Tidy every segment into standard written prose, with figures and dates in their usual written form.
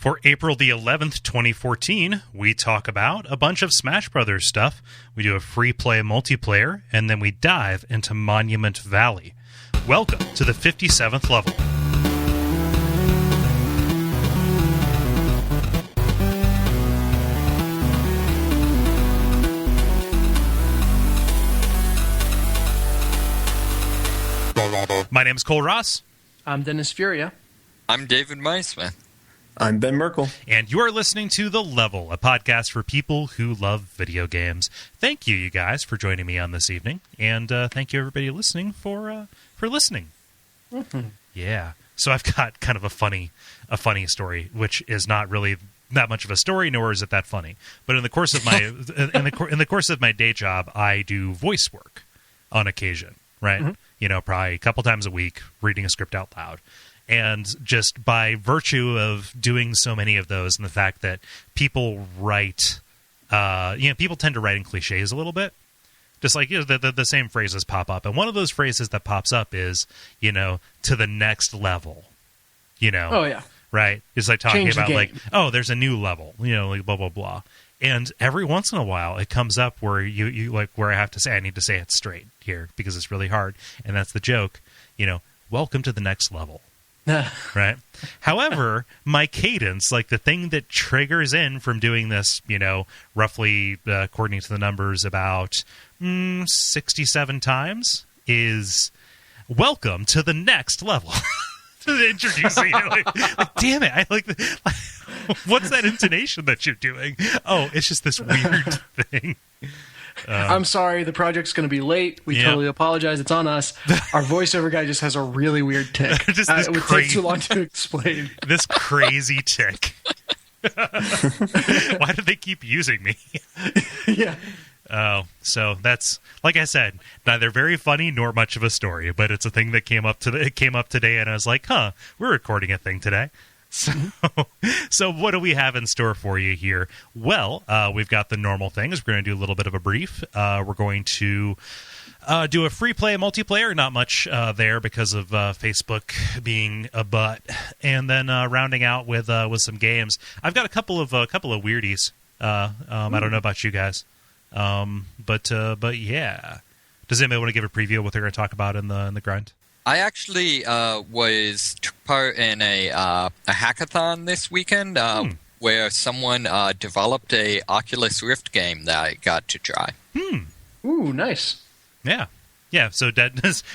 For April the 11th, 2014, we talk about a bunch of Smash Brothers stuff. We do a free play multiplayer, and then we dive into Monument Valley. Welcome to the 57th level. My name is Cole Ross. I'm Dennis Furia. I'm David Meisman. I'm Ben Merkel. And you are listening to The Level, a podcast for people who love video games. Thank you, you guys, for joining me on this evening. And thank you, everybody listening, for listening. Mm-hmm. Yeah. So I've got kind of a funny story, which is not really that much of a story, nor is it that funny. But in the course of my in the course of my day job, I do voice work on occasion, right? Mm-hmm. You know, probably a couple times a week, reading a script out loud. And just by virtue of doing so many of those and the fact that people write, people tend to write in cliches a little bit. Just like, the same phrases pop up. And one of those phrases that pops up is, to the next level, Oh, yeah. Right? It's like talking Change the about game. like, oh, there's a new level, like blah, blah, blah. And every once in a while it comes up where you like, where I have to say, I need to say it straight here because it's really hard. And that's the joke, welcome to the next level. Right. However, my cadence, like the thing that triggers in from doing this, roughly according to the numbers, about 67 times, is welcome to the next level. Introducing you, like, damn it! What's that intonation that you're doing? Oh, it's just this weird thing. I'm sorry, the project's going to be late. We totally apologize. It's on us. Our voiceover guy just has a really weird tick. It would take too long to explain. This crazy tick. Why do they keep using me? Yeah. Oh, so that's, like I said, neither very funny nor much of a story, but it's a thing that came up today, and I was like, we're recording a thing today. So what do we have in store for you here? Well, we've got the normal things. We're going to do a little bit of a brief. We're going to do a free play multiplayer. Not much there because of Facebook being a butt, and then rounding out with some games. I've got a couple of weirdies. I don't know about you guys, but yeah. Does anybody want to give a preview of what they're going to talk about in the grind? I actually took part in a hackathon this weekend where someone developed a Oculus Rift game that I got to try. Ooh, nice. Yeah. Yeah, so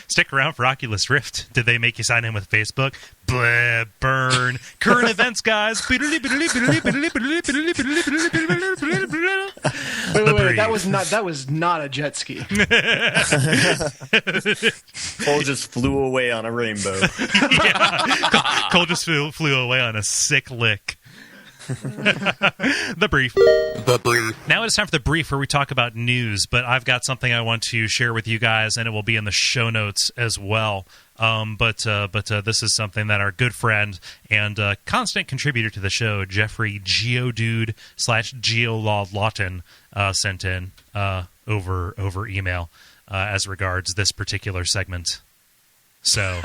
stick around for Oculus Rift. Did they make you sign in with Facebook? Blah, burn. Current events, guys. Wait, that was not a jet ski. Cole just flew away on a rainbow. Yeah. Cole just flew away on a sick lick. The brief. Now it's time for the brief where we talk about news, but I've got something I want to share with you guys, and it will be in the show notes as well. But this is something that our good friend and constant contributor to the show, Jeffrey Geodude/GeoLawLawton, sent in over email as regards this particular segment. So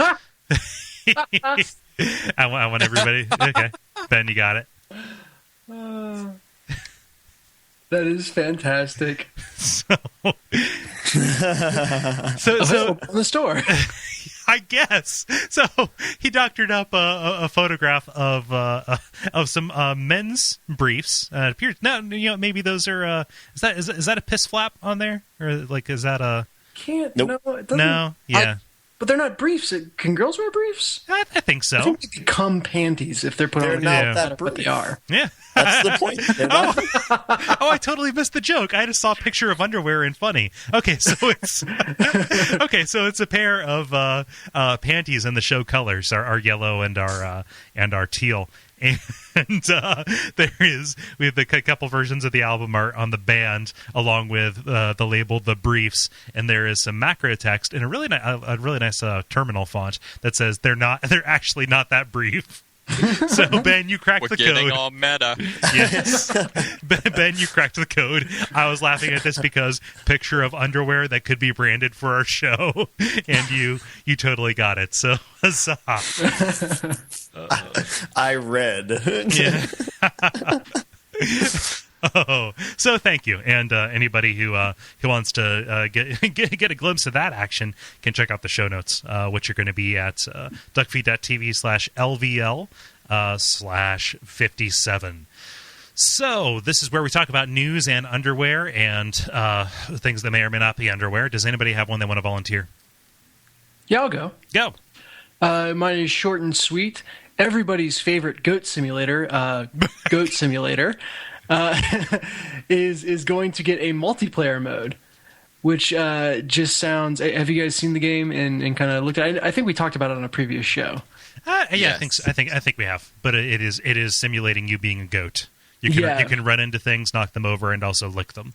I want everybody. Okay, Ben, you got it. That is fantastic. So open the store. I guess. So he doctored up a photograph of some men's briefs. It appears now, maybe those are. Is that a piss flap on there, or like is that a? Can't. Nope. No, it doesn't. No. Yeah. But they're not briefs. Can girls wear briefs? I think so. I think they become panties if they're put They're on. not that brief. But they are. Yeah. That's the point. I totally missed the joke. I just saw a picture of underwear and funny. Okay, so it's it's a pair of panties, and the show colors are yellow and our teal. And we have a couple versions of the album art on the band, along with the label "The Briefs," and there is some macro text in a really nice terminal font that says they're actually not that brief. So, Ben, you cracked the code. We're getting all meta. Yes. Ben, you cracked the code. I was laughing at this because picture of underwear that could be branded for our show, and you totally got it. So, huzzah. I read. Yeah. Oh, so thank you. And anybody who wants to get a glimpse of that action can check out the show notes, which are going to be at Duckfeed.tv/LVL/57. So this is where we talk about news and underwear and things that may or may not be underwear. Does anybody have one they want to volunteer? Yeah, I'll go. Go. Mine is short and sweet. Everybody's favorite goat simulator, Goat Simulator, is going to get a multiplayer mode, which just sounds. Have you guys seen the game and kind of looked at it? I think we talked about it on a previous show. Yeah, yes. I think we have. But it is simulating you being a goat. You can run into things, knock them over, and also lick them.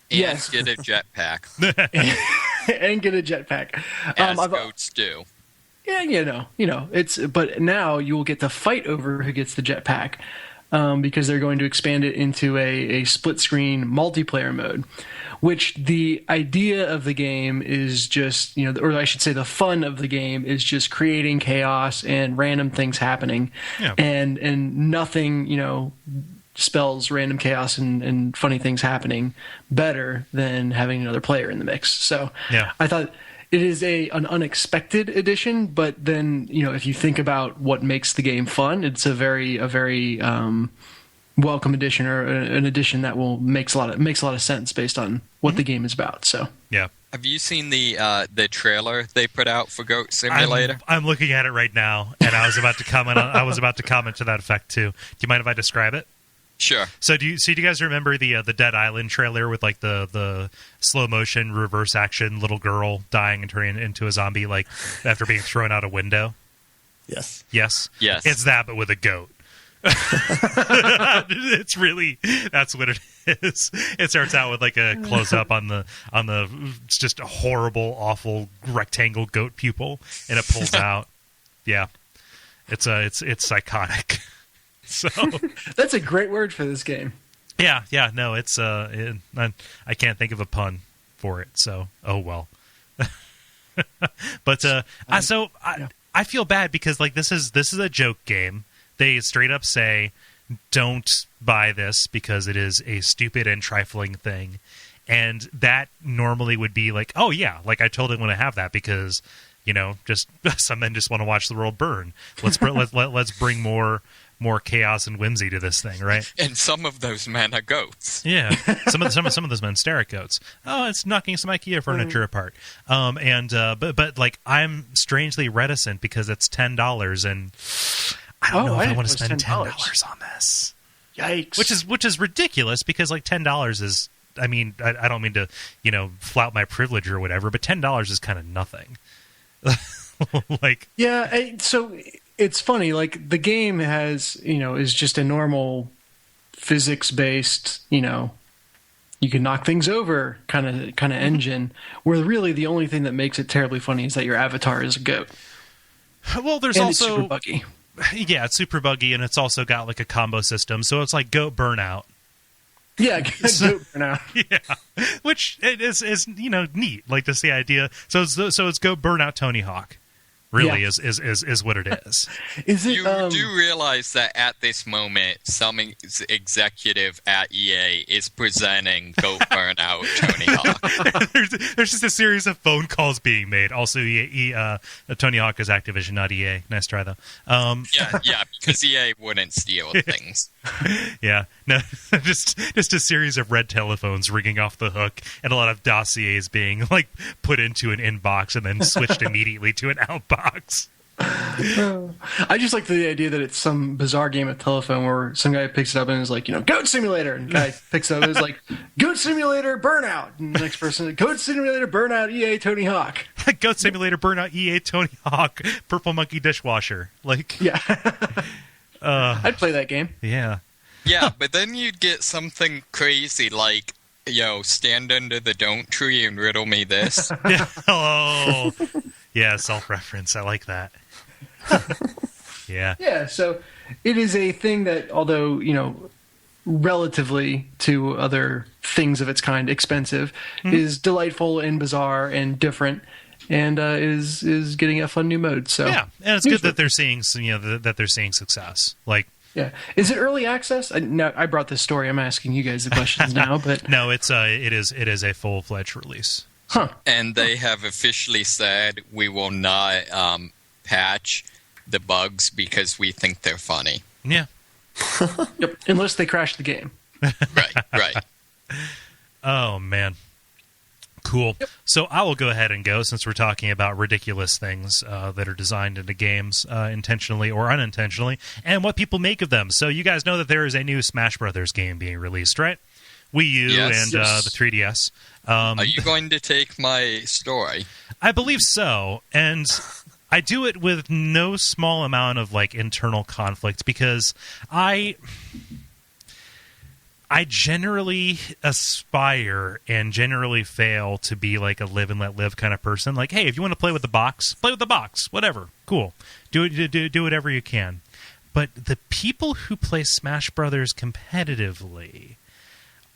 And get a jetpack. And get a jetpack. As goats do. Yeah, but now you will get to fight over who gets the jetpack, because they're going to expand it into a split screen multiplayer mode, which the idea of the game is just, or I should say the fun of the game is just creating chaos and random things happening. Yeah. And nothing, spells random chaos and funny things happening better than having another player in the mix. So yeah. I thought it is an unexpected addition, but then, if you think about what makes the game fun, it's a very welcome addition, or an addition that makes a lot of sense based on what the game is about. So yeah. Have you seen the trailer they put out for Goat Simulator? I'm looking at it right now, and I was about to comment to that effect too. Do you mind if I describe it? Sure. So do you guys remember the Dead Island trailer with like the slow motion reverse action little girl dying and turning into a zombie like after being thrown out a window? Yes. Yes. It's that, but with a goat. It's really, that's what it is. It starts out with like a close up on the just a horrible, awful rectangle goat pupil, and it pulls out. Yeah, it's psychotic. So that's a great word for this game. Yeah, no, it's I can't think of a pun for it. So oh well. But I feel bad because like this is a joke game. They straight up say, don't buy this because it is a stupid and trifling thing. And that normally would be like, oh, yeah, like I totally want to have that because, just some men just want to watch the world burn. Let's bring more chaos and whimsy to this thing, right? And some of those men are goats. Yeah, some of those men stare at goats. Oh, it's knocking some IKEA furniture apart. But like I'm strangely reticent because it's $10 and I don't know if I want to spend $10 on this. Yikes! Which is ridiculous because like $10 is. I mean, I don't mean to flout my privilege or whatever, but $10 is kind of nothing. Like so it's funny. Like the game has is just a normal physics based you can knock things over kind of engine. Where really the only thing that makes it terribly funny is that your avatar is a goat. Well, there's and also it's super buggy. Yeah, it's super buggy, and it's also got like a combo system, so it's like Goat Burnout. Yeah, Goat Burnout. Yeah, which is neat, like to see the idea. So it's Goat Burnout Tony Hawk. Really is what it is. Is it? You do realize that at this moment, some executive at EA is presenting Goat Burnout Tony Hawk. There's just a series of phone calls being made. Also, Tony Hawk is Activision, not EA. Nice try though. Yeah, because EA wouldn't steal things. Yeah, no, just a series of red telephones ringing off the hook, and a lot of dossiers being like put into an inbox and then switched immediately to an outbox. I just like the idea that it's some bizarre game of telephone where some guy picks it up and is like, Goat Simulator, and the guy picks it up and is like, Goat Simulator Burnout, and the next person, Goat Simulator Burnout EA Tony Hawk. Goat Simulator Burnout EA Tony Hawk Purple Monkey Dishwasher. Like, yeah. I'd play that game. Yeah. Yeah, but then you'd get something crazy like, stand under the don't tree and riddle me this. Yeah. Oh, yeah, self-reference. I like that. Yeah. Yeah, so it is a thing that, although, relatively to other things of its kind, expensive, is delightful and bizarre and different, and is getting a fun new mode. So Yeah, and it's good that they're seeing, that they're seeing success. Like, yeah, is it early access? Now, I brought this story. I'm asking you guys the questions now, but no, it is a full-fledged release. Huh. And they have officially said we will not patch the bugs because we think they're funny. Yeah. Yep. Unless they crash the game. Right. Oh, man. Cool. Yep. So I will go ahead and go, since we're talking about ridiculous things that are designed into games intentionally or unintentionally, and what people make of them. So you guys know that there is a new Smash Brothers game being released, right? Wii U and the 3DS. Are you going to take my story? I believe so, and I do it with no small amount of internal conflict, because I generally aspire and generally fail to be a live and let live kind of person. Like, hey, if you want to play with the box, play with the box. Whatever. Cool. Do whatever you can. But the people who play Smash Brothers competitively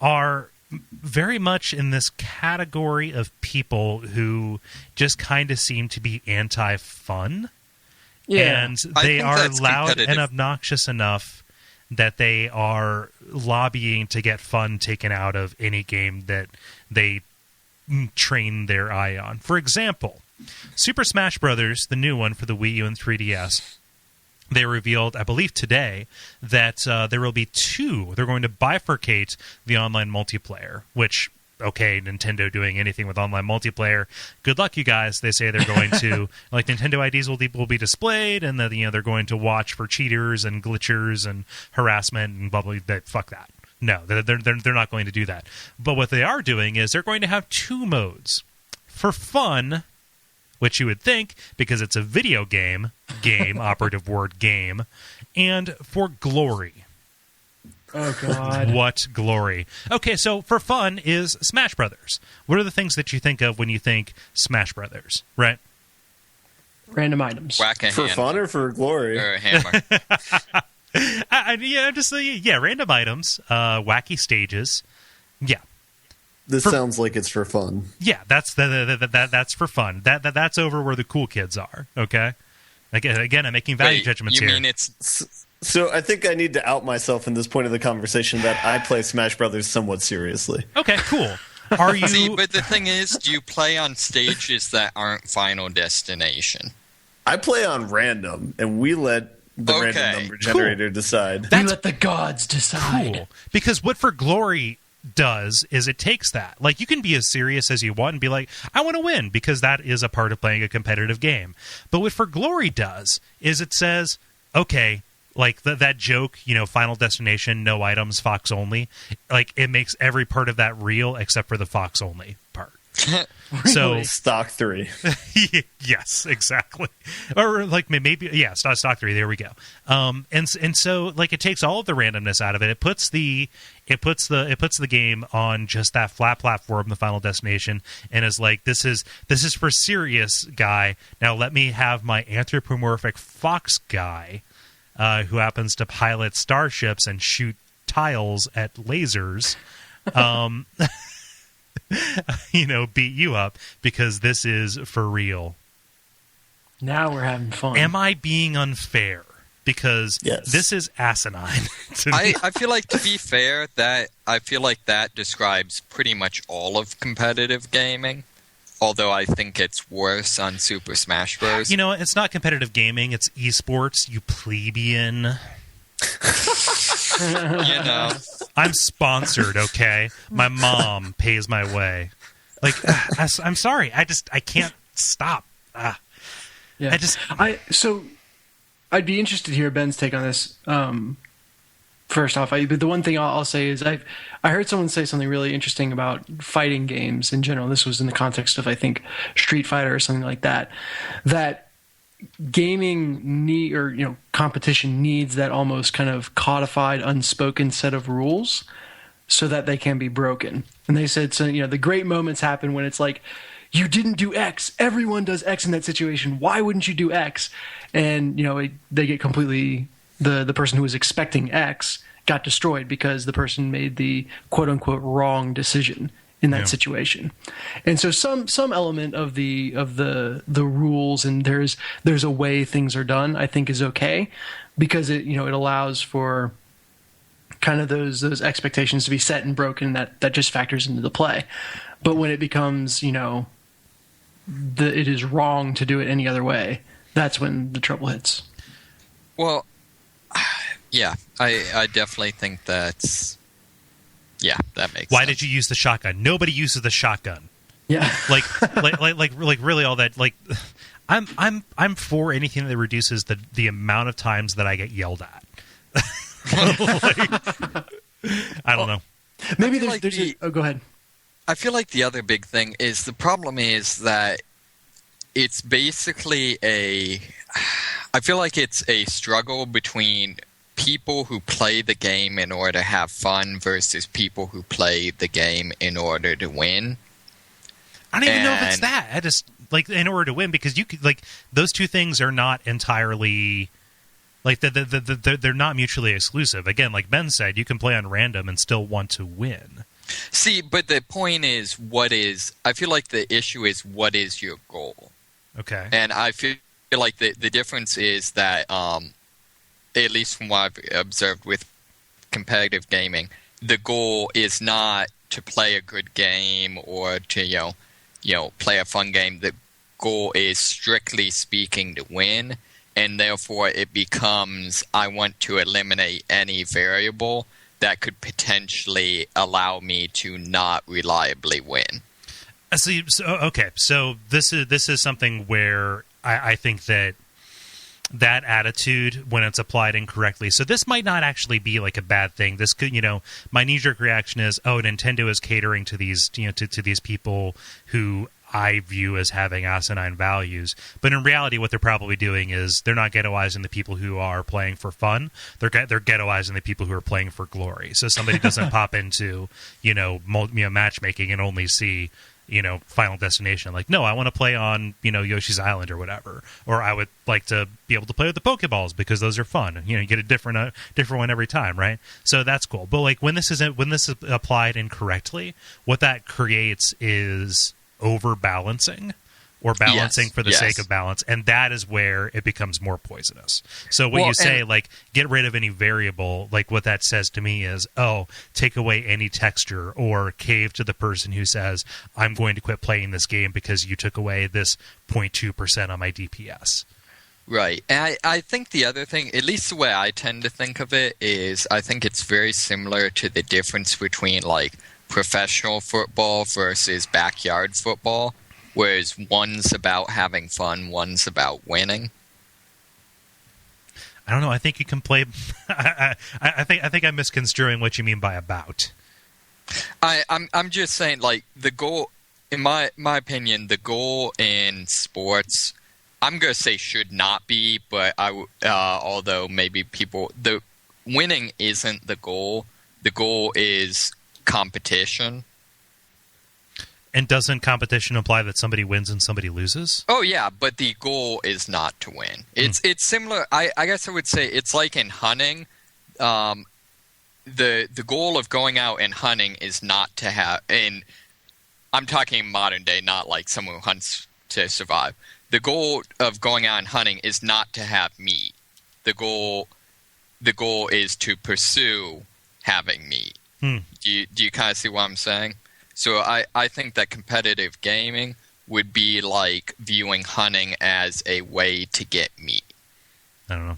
are very much in this category of people who just kind of seem to be anti-fun. Yeah. And they are loud and obnoxious enough that they are lobbying to get fun taken out of any game that they train their eye on. For example, Super Smash Brothers, the new one for the Wii U and 3DS, they revealed, I believe today, that there will be they're going to bifurcate the online multiplayer, which, okay, Nintendo doing anything with online multiplayer, good luck, you guys. They say they're going to, Nintendo IDs will be displayed, and that they're going to watch for cheaters and glitchers and harassment and blah, blah, blah. Fuck that. No, they're not going to do that. But what they are doing is they're going to have two modes. For fun, which you would think, because it's a video game, operative word game, and for glory. Oh, God. What glory. Okay, so for fun is Smash Brothers. What are the things that you think of when you think Smash Brothers, right? Random items. Whack a For hand. fun or for glory? Or a hammer. Random items, wacky stages. Yeah. This sounds like it's for fun. Yeah, that's that's for fun. That's over where the cool kids are. Okay. Again, I'm making value judgments here. You mean it's? So I think I need to out myself in this point of the conversation that I play Smash Brothers somewhat seriously. Okay, cool. Are you? See, but the thing is, do you play on stages that aren't Final Destination? I play on random, and we let the random number generator decide. We let the gods decide. Cool. Because what For Glory does is it takes that. You can be as serious as you want and be like, I want to win, because that is a part of playing a competitive game. But what For Glory does is it says, okay, that joke, Final Destination, no items, Fox only, it makes every part of that real except for the Fox only part. So Stock 3. Yes, exactly. Or maybe Stock 3. There we go. And so it takes all of the randomness out of it. It puts the game on just that flat platform, the Final Destination, and is this is for serious guy. Now let me have my anthropomorphic fox guy, who happens to pilot starships and shoot tiles at lasers. Beat you up, because this is for real. Now we're having fun. Am I being unfair? Because this is asinine to me. I feel like, to be fair, that describes pretty much all of competitive gaming. Although I think it's worse on Super Smash Bros. It's not competitive gaming, it's esports, you plebeian. I'm sponsored, okay? My mom pays my way. I'm sorry. I can't stop. Yeah. I'd be interested to hear Ben's take on this. First off, but the one thing I'll say is I heard someone say something really interesting about fighting games in general. This was in the context of, I think, Street Fighter or something like that. That gaming competition needs that almost kind of codified, unspoken set of rules so that they can be broken. And they said, so the great moments happen when it's you didn't do X. Everyone does X in that situation. Why wouldn't you do X? And, they get completely, the person who was expecting X got destroyed because the person made the quote unquote wrong decision in that situation. And so some element of the rules, and there's a way things are done, I think is okay, because it allows for kind of those expectations to be set and broken, that just factors into the play. But when it becomes, it is wrong to do it any other way, that's when the trouble hits. Well, yeah, I definitely think that's... Yeah, that makes Why sense. did you use the shotgun? Nobody uses the shotgun. Yeah. like really all that, like, I'm for anything that reduces the amount of times that I get yelled at. I don't know. Maybe go ahead. I feel like the other big thing is, the problem is that it's basically I feel like it's a struggle between people who play the game in order to have fun versus people who play the game in order to win. I don't even know if it's that. I just, like, in order to win, because you could, like, those two things are not entirely, like, they're not mutually exclusive. Again, like Ben said, you can play on random and still want to win. See, but the point is, I feel like the issue is, what is your goal? Okay. And I feel like the difference is that, at least from what I've observed with competitive gaming, the goal is not to play a good game or to, play a fun game. The goal is, strictly speaking, to win, and therefore it becomes, I want to eliminate any variable that could potentially allow me to not reliably win. Okay, so this is something where I think that attitude, when it's applied incorrectly, so this might not actually be like a bad thing. This could, my knee-jerk reaction is, Nintendo is catering to these, to these people who I view as having asinine values. But in reality, what they're probably doing is they're not ghettoizing the people who are playing for fun. They're ghettoizing the people who are playing for glory. So somebody doesn't pop into, matchmaking and only see, Final Destination. Like, no, I want to play on, Yoshi's Island or whatever. Or I would like to be able to play with the Pokeballs because those are fun. You get a different one every time, right? So that's cool. But like when this is applied incorrectly, what that creates is overbalancing, or balancing for the sake of balance, and that is where it becomes more poisonous. So when you say, like, get rid of any variable, like, what that says to me is, take away any texture, or cave to the person who says, I'm going to quit playing this game because you took away this 0.2% on my DPS. Right. And I think the other thing, at least the way I tend to think of it, is I think it's very similar to the difference between, like, professional football versus backyard football, whereas one's about having fun, one's about winning. I don't know. I think you can play. I think I'm misconstruing what you mean by about. I'm just saying, like, the goal, in my opinion, the goal in sports, I'm gonna say should not be, but although maybe the winning isn't the goal. The goal is competition. And doesn't competition imply that somebody wins and somebody loses? Oh yeah, but the goal is not to win. It's similar. I guess I would say it's like in hunting. The goal of going out and hunting is not to have. And I'm talking modern day, not like someone who hunts to survive. The goal of going out and hunting is not to have meat. The goal is to pursue having meat. Do you kind of see what I'm saying? So I think that competitive gaming would be like viewing hunting as a way to get meat. I don't know.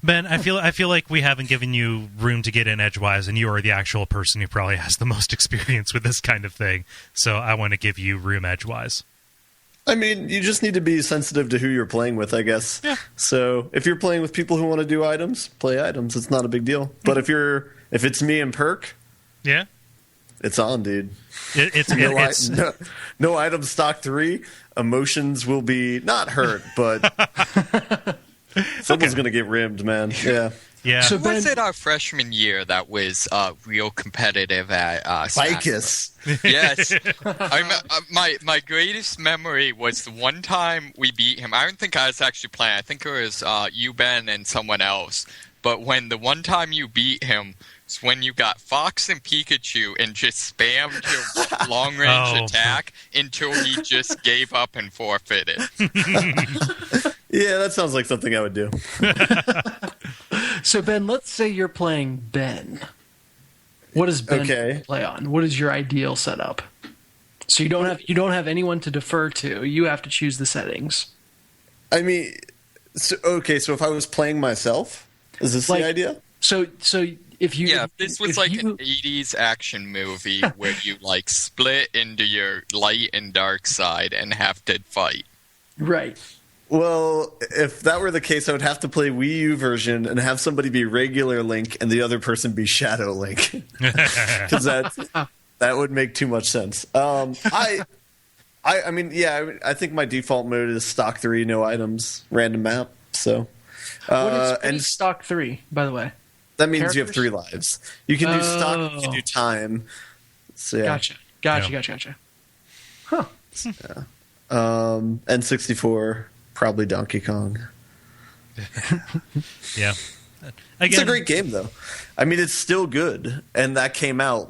Ben, I feel like we haven't given you room to get in edgewise, and you are the actual person who probably has the most experience with this kind of thing. So I want to give you room edgewise. I mean, you just need to be sensitive to who you're playing with, I guess. Yeah. So if you're playing with people who want to do items, play items. It's not a big deal. But if it's me and Perk, yeah, it's on, dude. No item stock 3. Emotions will be not hurt, but someone's going to get rimmed, man. Yeah. Yeah. So Who was Ben- it our freshman year that was real competitive at Smash Vicus. Bros? Yes. My greatest memory was the one time we beat him. I don't think I was actually playing. I think it was you, Ben, and someone else. But when the one time you beat him was when you got Fox and Pikachu and just spammed your long-range attack until he just gave up and forfeited. Yeah, that sounds like something I would do. So Ben, let's say you're playing Ben. What does Ben play on? What is your ideal setup? So you don't have anyone to defer to. You have to choose the settings. I mean, so if I was playing myself, is this the idea? So if you this was like an 80s action movie where you like split into your light and dark side and have to fight. Right. Well, if that were the case, I would have to play Wii U version and have somebody be regular Link and the other person be Shadow Link, because that would make too much sense. I think my default mode is stock 3, no items, random map. So, what is stock 3, by the way? That means you have 3 lives. You can do stock, you can do time. So yeah. Gotcha. Huh. Yeah. N64. Probably Donkey Kong. Yeah. It's a great game, though. I mean, it's still good. And that came out,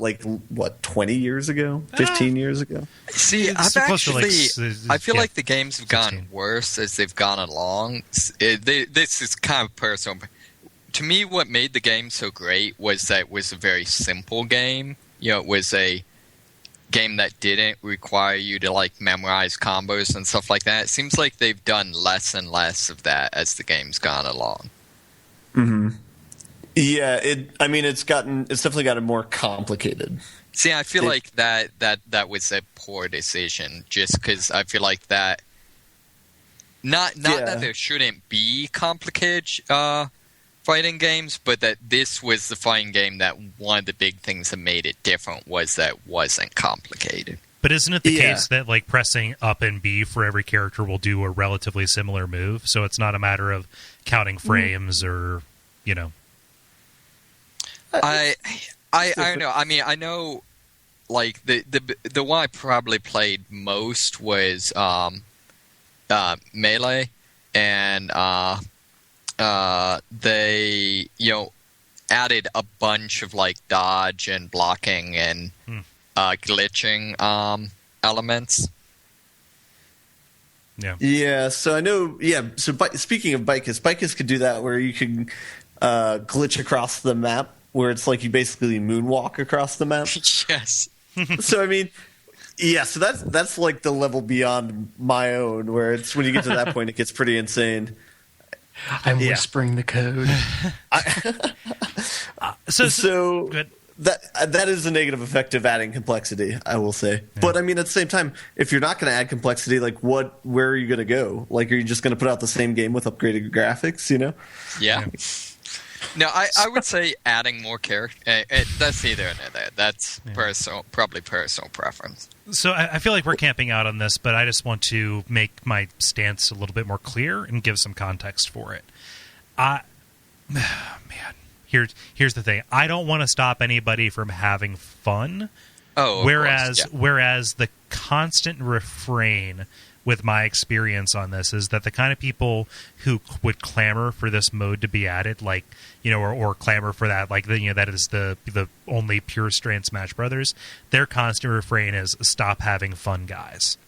20 years ago? 15 years ago? See, I feel like the games have gotten worse as they've gone along. This is kind of personal. To me, what made the game so great was that it was a very simple game. It was a game that didn't require you to memorize combos and stuff like that. It seems like they've done less and less of that as the game's gone along. Mm-hmm. Yeah, it's definitely gotten more complicated. See, I feel like that was a poor decision, just because I feel like that not that there shouldn't be complicated fighting games, but that this was the fighting game that one of the big things that made it different was that it wasn't complicated. But isn't it the case that pressing up and B for every character will do a relatively similar move? So it's not a matter of counting frames or, I don't know. I mean, I know the one I probably played most was Melee, and they added a bunch of dodge and blocking and glitching elements. Yeah, so I know. Yeah, so speaking of Bicus could do that, where you can glitch across the map, where it's you basically moonwalk across the map. Yes. So I mean, yeah, so that's the level beyond my own, where it's when you get to that point, it gets pretty insane. I'm whispering the code. So that is a negative effect of adding complexity, I will say. Yeah. But I mean, at the same time, if you're not going to add complexity, where are you going to go? Are you just going to put out the same game with upgraded graphics? Yeah. No, I would say adding more character. That's either or neither. That's probably personal preference. So I feel like we're camping out on this, but I just want to make my stance a little bit more clear and give some context for it. Here's the thing. I don't want to stop anybody from having fun. Oh, whereas the constant refrain with my experience on this is that the kind of people who would clamor for this mode to be added, or clamor for that, that is the only pure strand Smash Brothers, their constant refrain is "stop having fun, guys,"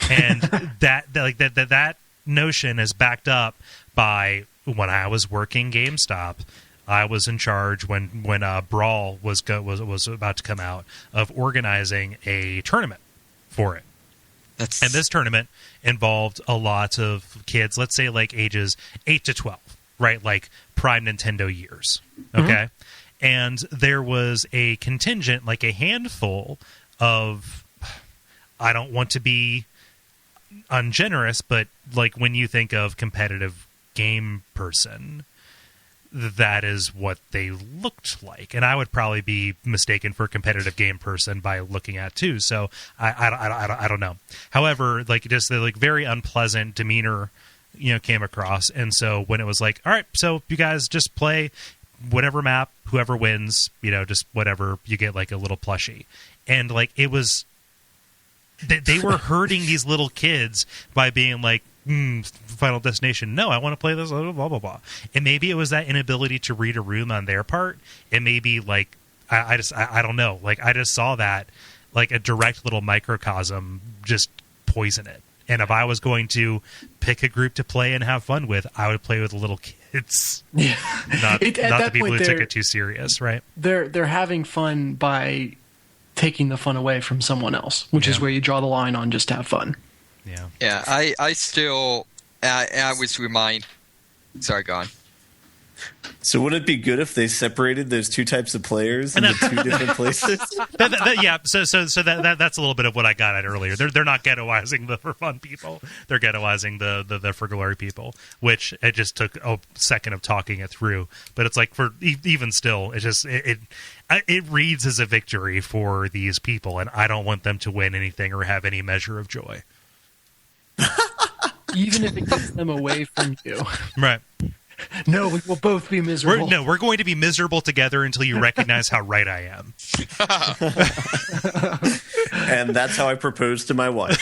and that notion is backed up by when I was working GameStop. I was in charge when Brawl was about to come out of organizing a tournament for it. And this tournament involved a lot of kids, let's say ages 8 to 12, right? Prime Nintendo years, okay? Mm-hmm. And there was a contingent, a handful of, I don't want to be ungenerous, but when you think of competitive game person, that is what they looked like, and I would probably be mistaken for a competitive game person by looking at too. So I don't know. However, just the very unpleasant demeanor, came across, and so when it was all right, so you guys just play whatever map, whoever wins, just whatever, you get like a little plushie. And like it was, they were hurting these little kids by being like, Final Destination, no, I want to play this, blah, blah, blah, blah. And maybe it was that inability to read a room on their part. And maybe like, I don't know. Like I just saw that like a direct little microcosm just poison it. And if I was going to pick a group to play and have fun with, I would play with little kids. Yeah. Not the people who took it too serious, right? They're having fun by taking the fun away from someone else, which is where you draw the line on just to have fun. Yeah. Yeah, I was reminded... Sorry, go on. So wouldn't it be good if they separated those two types of players into two different places? Yeah, so that's a little bit of what I got at earlier. They're not ghettoizing the for fun people. They're ghettoizing the for glory people, which it just took a second of talking it through. But it's like for even still, it reads as a victory for these people, and I don't want them to win anything or have any measure of joy. Even if it gets them away from you. Right. No, we will both be miserable. We're going to be miserable together until you recognize how right I am. And that's how I proposed to my wife.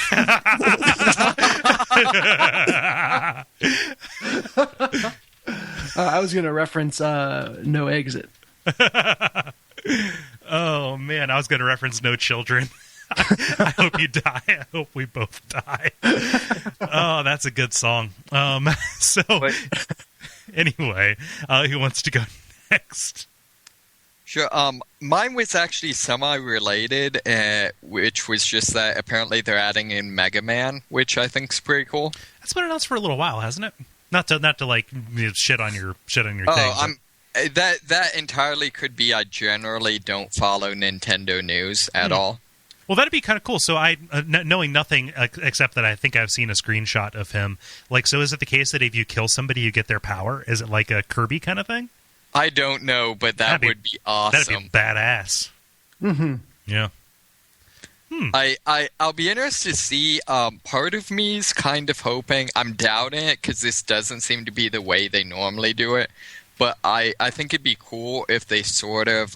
I was going to reference No Exit. Oh, man. I was going to reference No Children. I hope you die. I hope we both die. Oh, that's a good song. Anyway, who wants to go next? Sure. Mine was actually semi-related, which was just that apparently they're adding in Mega Man, which I think is pretty cool. That's been announced for a little while, hasn't it? Not to like shit on your thing. That entirely could be. I generally don't follow Nintendo news at all. Well, that'd be kind of cool. So knowing nothing except that I think I've seen a screenshot of him. Like, so is it the case that if you kill somebody, you get their power? Is it like a Kirby kind of thing? I don't know, but that would be awesome. That'd be badass. Mm-hmm. Yeah. I'll be interested to see. Part of me is kind of hoping. I'm doubting it because this doesn't seem to be the way they normally do it. But I think it'd be cool if they sort of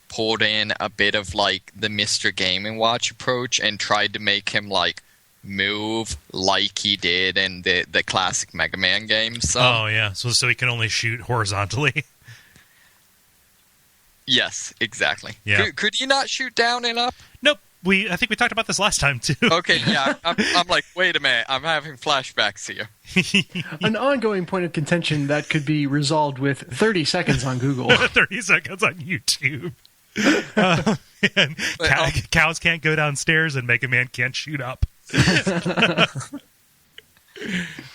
pulled in a bit of like the Mr. Game & Watch approach and tried to make him like move like he did in the classic Mega Man games. Oh yeah, so he can only shoot horizontally. Yes, exactly. Yeah. Could he not shoot down and up? Nope. I think we talked about this last time too. Okay, yeah. I'm like, wait a minute. I'm having flashbacks here. An ongoing point of contention that could be resolved with 30 seconds on Google. 30 seconds on YouTube. Cows can't go downstairs and Mega Man can't shoot up.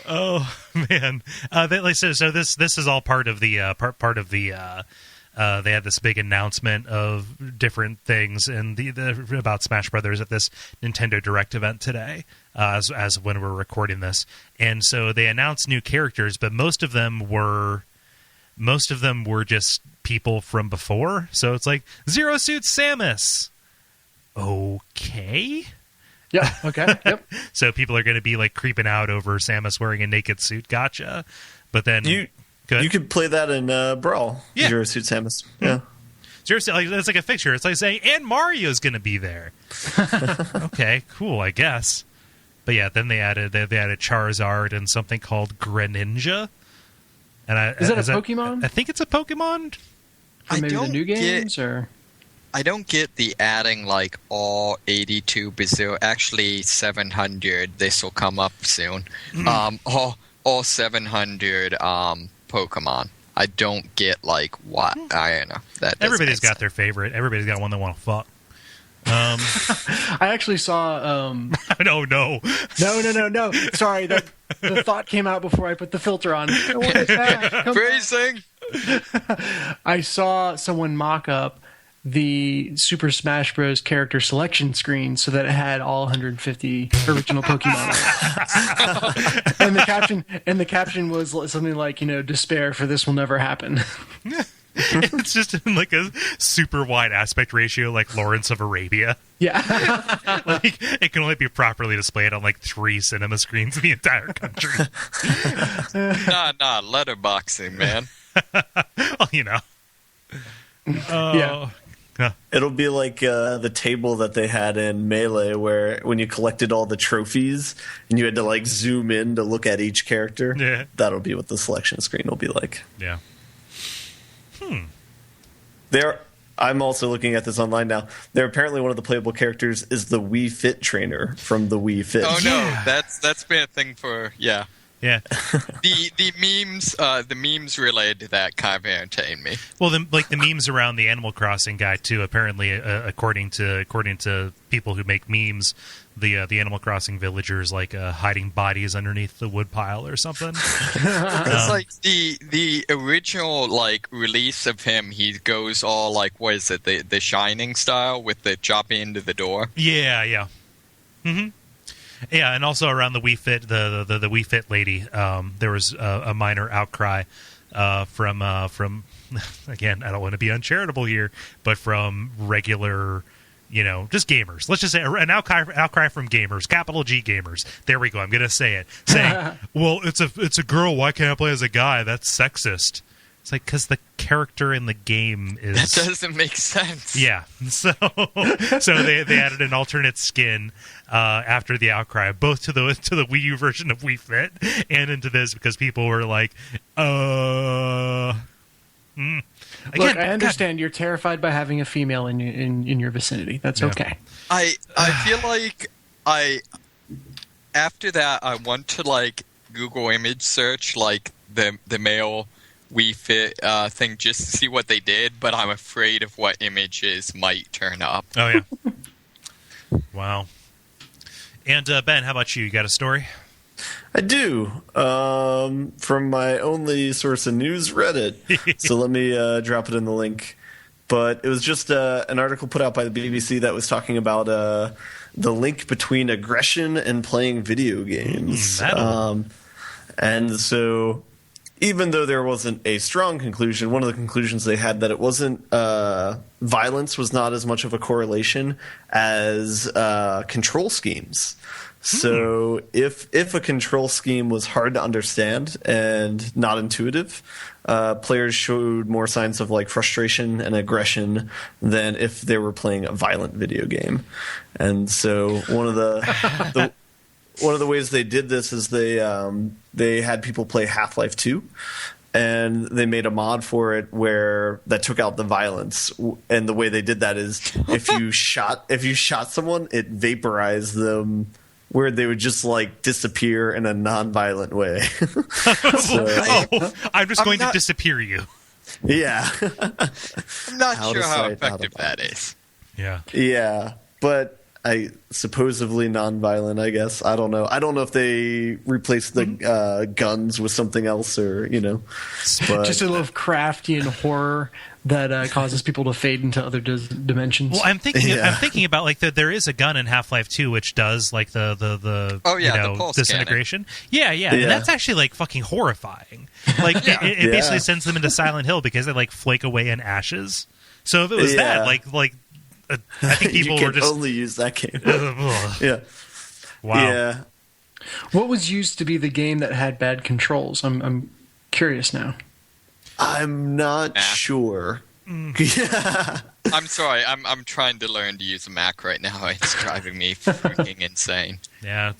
Oh man! So this is all part of the part of the. They had this big announcement of different things and about Smash Brothers at this Nintendo Direct event today, as when we're recording this. And so they announced new characters, but most of them were just people from before. So it's like Zero Suit Samus. Okay. Yeah. Okay. Yep. So people are going to be like creeping out over Samus wearing a naked suit. Gotcha. But then you could play that in Brawl. Yeah. Zero Suit Samus. Yeah. Zero Suit, like, it's like a fixture. It's like saying, and Mario's going to be there. Okay, cool, I guess. But yeah, then they added Charizard and something called Greninja. And is that a Pokemon? I think it's a Pokemon. Or maybe the new games, or I don't get the adding like all 82 Bazoo. Actually, 700. This will come up soon. All 700 Pokemon. I don't get like what I don't know. That everybody's got their favorite. Everybody's got one they want to fuck. I actually saw. No. Sorry, the thought came out before I put the filter on. What is that? Phrasing. I saw someone mock up the Super Smash Bros. Character selection screen so that it had all 150 original Pokemon on it. and the caption was something like, despair for this will never happen. It's just in like a super wide aspect ratio, like Lawrence of Arabia. Yeah. Like it can only be properly displayed on like 3 cinema screens in the entire country. Nah, letterboxing, man. Well, you know. Yeah. It'll be like the table that they had in Melee, where when you collected all the trophies and you had to like zoom in to look at each character. Yeah. That'll be what the selection screen will be like. Yeah. I'm also looking at this online now. There apparently one of the playable characters is the Wii Fit trainer from the Wii Fit. Oh no, that's been a thing for Yeah. the memes related to that kind of entertain me. Well, the memes around the Animal Crossing guy too. Apparently, according to people who make memes, the Animal Crossing villagers like hiding bodies underneath the woodpile or something. It's like the original like release of him. He goes all like, what is it? The Shining style with the chopping into the door. Yeah. Mm-hmm. Yeah, and also around the Wii Fit, the Wii Fit lady, there was a minor outcry from again, I don't want to be uncharitable here, but from regular, just gamers. Let's just say an outcry from gamers, capital G gamers. There we go. I'm going to say it. Saying, well, it's a girl. Why can't I play as a guy? That's sexist. It's like, because the character in the game is... That doesn't make sense. Yeah. So they added an alternate skin after the outcry, both to the Wii U version of Wii Fit and into this, because people were like, Again, Look, I understand you're terrified by having a female in your vicinity. That's okay. I feel like after that, I want to like Google image search like the male Wii Fit thing just to see what they did, but I'm afraid of what images might turn up. Oh, yeah. Wow. And Ben, how about you? You got a story? I do. From my only source of news, Reddit. So let me drop it in the link. But it was just an article put out by the BBC that was talking about the link between aggression and playing video games. And so even though there wasn't a strong conclusion, one of the conclusions they had that it wasn't violence was not as much of a correlation as control schemes. So if a control scheme was hard to understand and not intuitive, players showed more signs of like frustration and aggression than if they were playing a violent video game. And so one of the ways they did this is they had people play Half-Life 2, and they made a mod for it that took out the violence. And the way they did that is if you shot someone, it vaporized them, where they would just like disappear in a non-violent way. I'm just going to disappear you. Yeah. I'm not sure how effective that is. Yeah. Yeah, but supposedly non-violent, I guess. I don't know. I don't know if they replaced the guns with something else or, But, just a little Craftian horror that causes people to fade into other dimensions. Well, I'm thinking about like there is a gun in Half-Life 2 which does like the pulse disintegration. Yeah, and that's actually like fucking horrifying. Like it basically sends them into Silent Hill because they like flake away in ashes. So if it was that, like I think people you were just only use that game. Yeah. Wow. Yeah. What was used to be the game that had bad controls? I'm curious now. I'm not sure. Yeah. I'm sorry. I'm trying to learn to use a Mac right now. It's driving me freaking insane. Yeah,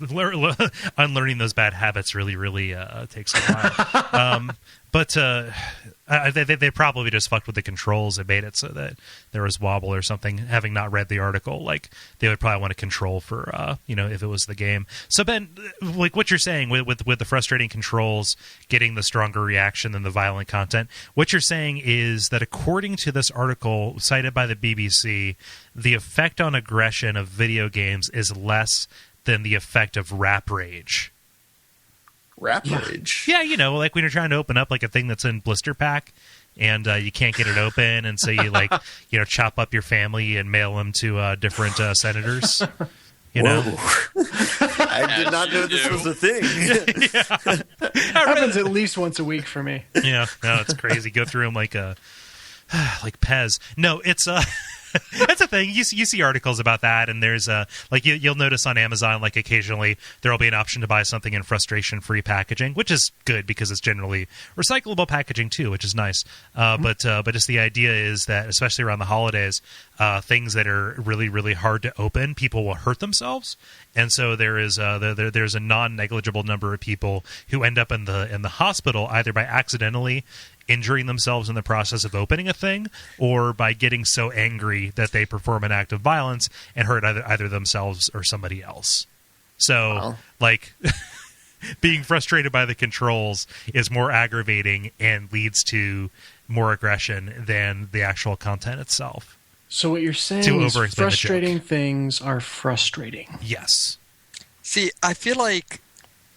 unlearning those bad habits really takes a while. But they probably just fucked with the controls and made it so that there was wobble or something. Having not read the article, like they would probably want to control for if it was the game. So Ben, like what you're saying with the frustrating controls getting the stronger reaction than the violent content, what you're saying is that according to this article cited by the BBC, the effect on aggression of video games is less than the effect of rap rage. Rap rage? Yeah, like when you're trying to open up like a thing that's in blister pack and you can't get it open, and so you like, chop up your family and mail them to different senators. I did not know this was a thing. Happens at least once a week for me. Yeah, no, it's crazy. Go through them like Pez. No, it's That's a thing. You see articles about that, and there's you'll notice on Amazon, like occasionally there will be an option to buy something in frustration-free packaging, which is good because it's generally recyclable packaging too, which is nice. But just the idea is that, especially around the holidays, things that are really, really hard to open, people will hurt themselves, and so there's a non-negligible number of people who end up in the hospital either by accidentally injuring themselves in the process of opening a thing, or by getting so angry that they perform an act of violence and hurt either themselves or somebody else. So, being frustrated by the controls is more aggravating and leads to more aggression than the actual content itself. So what you're saying is frustrating things are frustrating. Yes. See, I feel like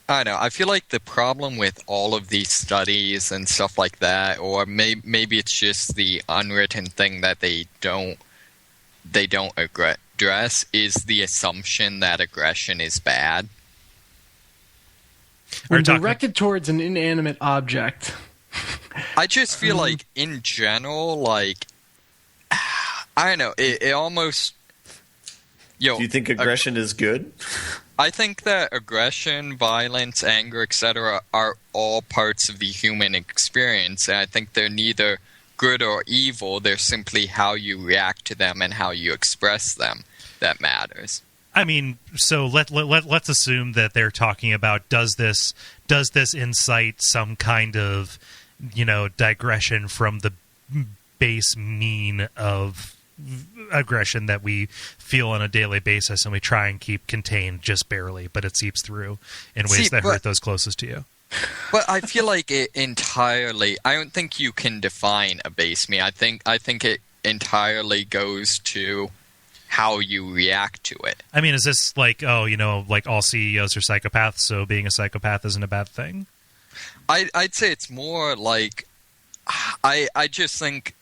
the problem with all of these studies and stuff like that, or maybe it's just the unwritten thing that they don't address, is the assumption that aggression is bad. When directed towards an inanimate object. I just feel like, in general, I don't know, it almost... Do you think aggression is good? I think that aggression, violence, anger, etc. are all parts of the human experience, and I think they're neither good or evil. They're simply how you react to them and how you express them that matters. I mean, so let's assume that they're talking about does this incite some kind of, digression from the base mean of aggression that we feel on a daily basis and we try and keep contained just barely, but it seeps through in ways that hurt those closest to you. But I feel like it entirely, I don't think you can define a base mean. I think it entirely goes to how you react to it. I mean, is this like all CEOs are psychopaths, so being a psychopath isn't a bad thing? I'd say it's more like, I just think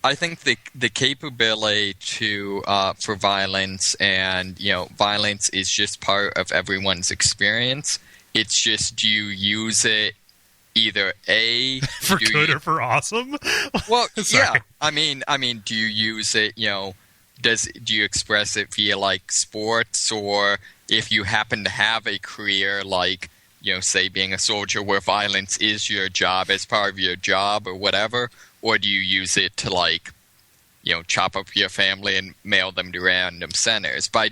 I think the capability for violence, and violence is just part of everyone's experience. It's just, do you use it either for good or for awesome? Well, yeah. I mean, do you use it? Do you express it via like sports, or if you happen to have a career like, say being a soldier where violence is your job as part of your job or whatever, or do you use it to chop up your family and mail them to random centers? But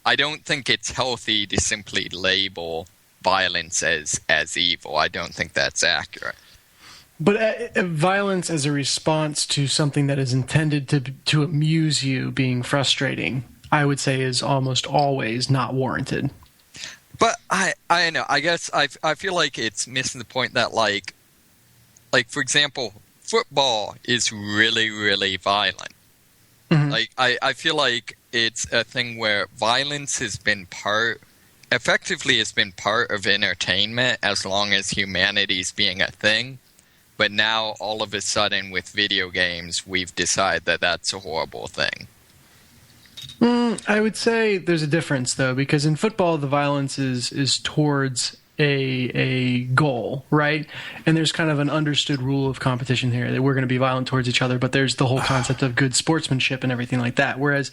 I don't think it's healthy to simply label violence as evil. I don't think that's accurate. But violence as a response to something that is intended to amuse you being frustrating, I would say, is almost always not warranted. But I don't know. I guess I feel like it's missing the point that like for example, football is really, really violent. Mm-hmm. I feel like it's a thing where violence has been part of entertainment as long as humanity's being a thing. But now all of a sudden with video games, we've decided that that's a horrible thing. I would say there's a difference, though, because in football, the violence is towards a goal, right? And there's kind of an understood rule of competition here that we're going to be violent towards each other, but there's the whole concept of good sportsmanship and everything like that. Whereas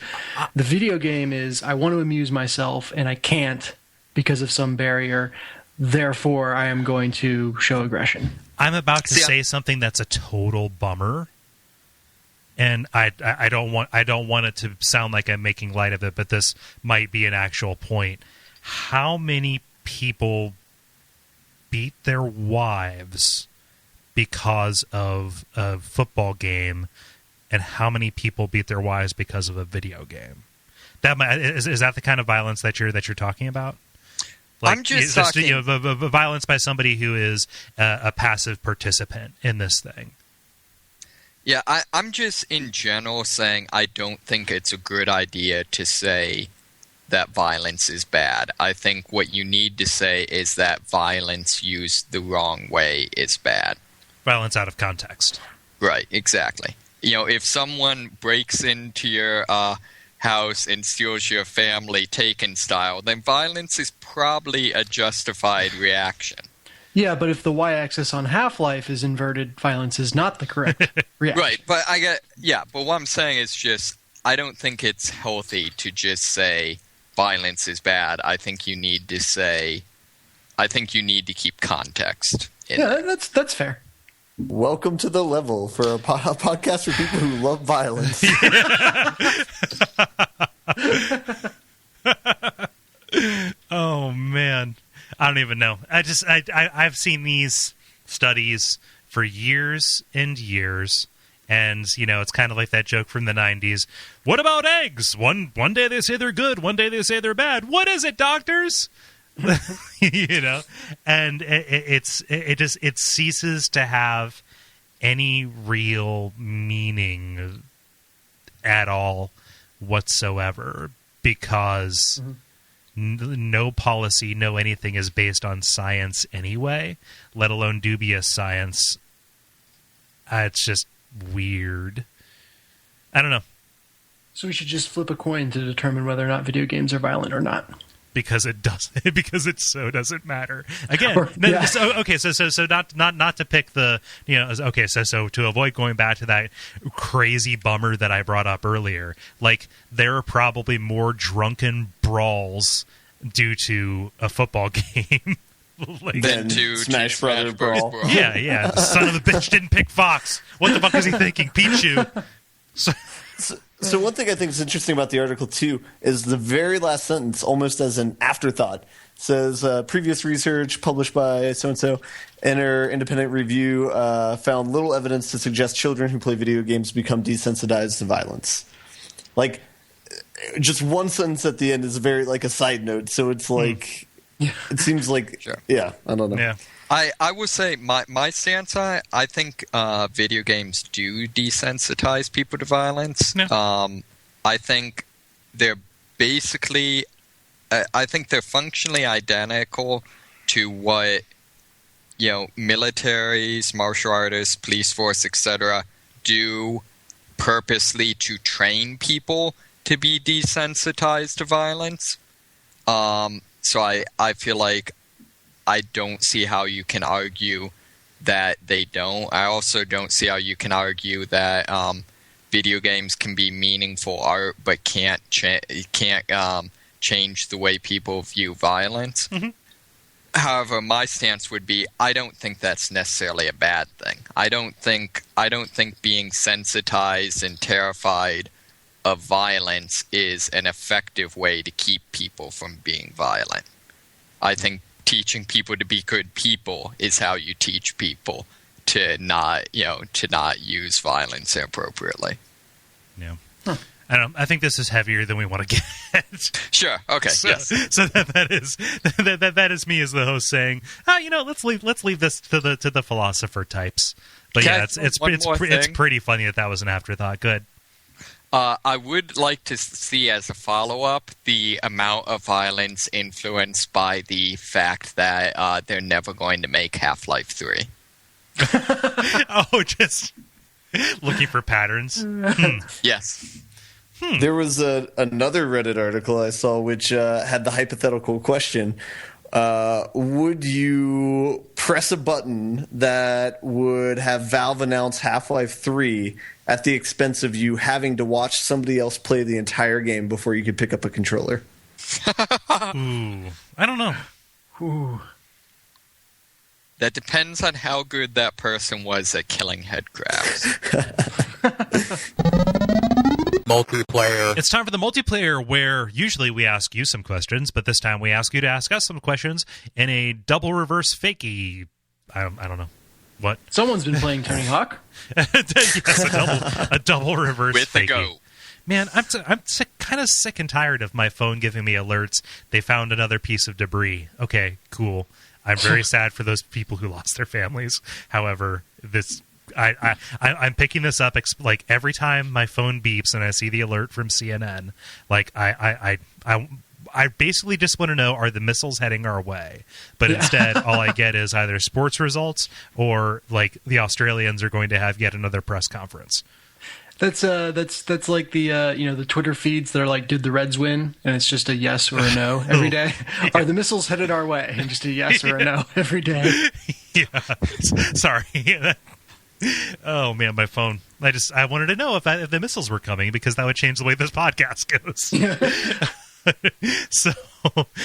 the video game is, I want to amuse myself, and I can't because of some barrier. Therefore, I am going to show aggression. I'm about to say something that's a total bummer. And I don't want it to sound like I'm making light of it, but this might be an actual point. How many people beat their wives because of a football game, and how many people beat their wives because of a video game? Is that the kind of violence that you're talking about? I'm just talking violence by somebody who is a passive participant in this thing. Yeah, I'm just in general saying I don't think it's a good idea to say that violence is bad. I think what you need to say is that violence used the wrong way is bad. Violence out of context. Right, exactly. If someone breaks into your house and steals your family Taken style, then violence is probably a justified reaction. Yeah, but if the y-axis on Half-Life is inverted, violence is not the correct reaction. Right, but but what I'm saying is just, I don't think it's healthy to just say violence is bad. I think you need to keep context in it. That's fair. Welcome to the level for a podcast for people who love violence. Oh man, I don't even know. I've seen these studies for years and years, and it's kind of like that joke from the 90s. What about eggs? One day they say they're good, one day they say they're bad. What is it, doctors? And it ceases to have any real meaning at all whatsoever, because no policy, no anything is based on science anyway, let alone dubious science. It's just weird. I don't know. So we should just flip a coin to determine whether or not video games are violent or not. Because it doesn't. Because it so doesn't matter. Again, so not to pick the so to avoid going back to that crazy bummer that I brought up earlier. Like, there are probably more drunken brawls due to a football game than to Smash Brothers Brawl. Yeah. The son of the bitch didn't pick Fox. What the fuck is he thinking, Pichu? So one thing I think is interesting about the article, too, is the very last sentence, almost as an afterthought, says, previous research published by so-and-so in her independent review found little evidence to suggest children who play video games become desensitized to violence. Like, just one sentence at the end is very, like, a side note, so it's like, it seems like, I don't know. Yeah. I would say my stance on it, I think video games do desensitize people to violence. Yeah. I think they're basically, I think they're functionally identical to what, militaries, martial artists, police force, etc. do purposely to train people to be desensitized to violence. So I feel like I don't see how you can argue that they don't. I also don't see how you can argue that video games can be meaningful art but can't change the way people view violence. Mm-hmm. However, my stance would be, I don't think that's necessarily a bad thing. I don't think being sensitized and terrified of violence is an effective way to keep people from being violent. I think teaching people to be good people is how you teach people to not use violence inappropriately. Yeah. Huh. I think this is heavier than we want to get. Sure. Okay. Yes. So that is me as the host saying, let's leave this to the philosopher types. But yeah, it's pretty funny that was an afterthought. Good. I would like to see, as a follow-up, the amount of violence influenced by the fact that they're never going to make Half-Life 3. Oh, just looking for patterns? Yes. There was another Reddit article I saw which had the hypothetical question, would you press a button that would have Valve announce Half-Life 3 at the expense of you having to watch somebody else play the entire game before you could pick up a controller? Ooh, I don't know. Ooh. That depends on how good that person was at killing headcrabs. Multiplayer. It's time for the multiplayer, where usually we ask you some questions, but this time we ask you to ask us some questions in a double reverse fakey. I don't know. What? Someone's been playing Tony Hawk. Yes, a double reverse with fakey. the go. Man, I'm kind of sick and tired of my phone giving me alerts. They found another piece of debris. Okay, cool. I'm very sad for those people who lost their families. However, I'm picking this up like every time my phone beeps and I see the alert from CNN. Like I basically just want to know, are the missiles heading our way? But instead, all I get is either sports results or like the Australians are going to have yet another press conference. That's like the the Twitter feeds that are like, did the Reds win? And it's just a yes or a no every day. Are the missiles headed our way? And just a yes or a no every day. Yeah. Sorry. Oh man, my phone. I wanted to know if the missiles were coming, because that would change the way this podcast goes.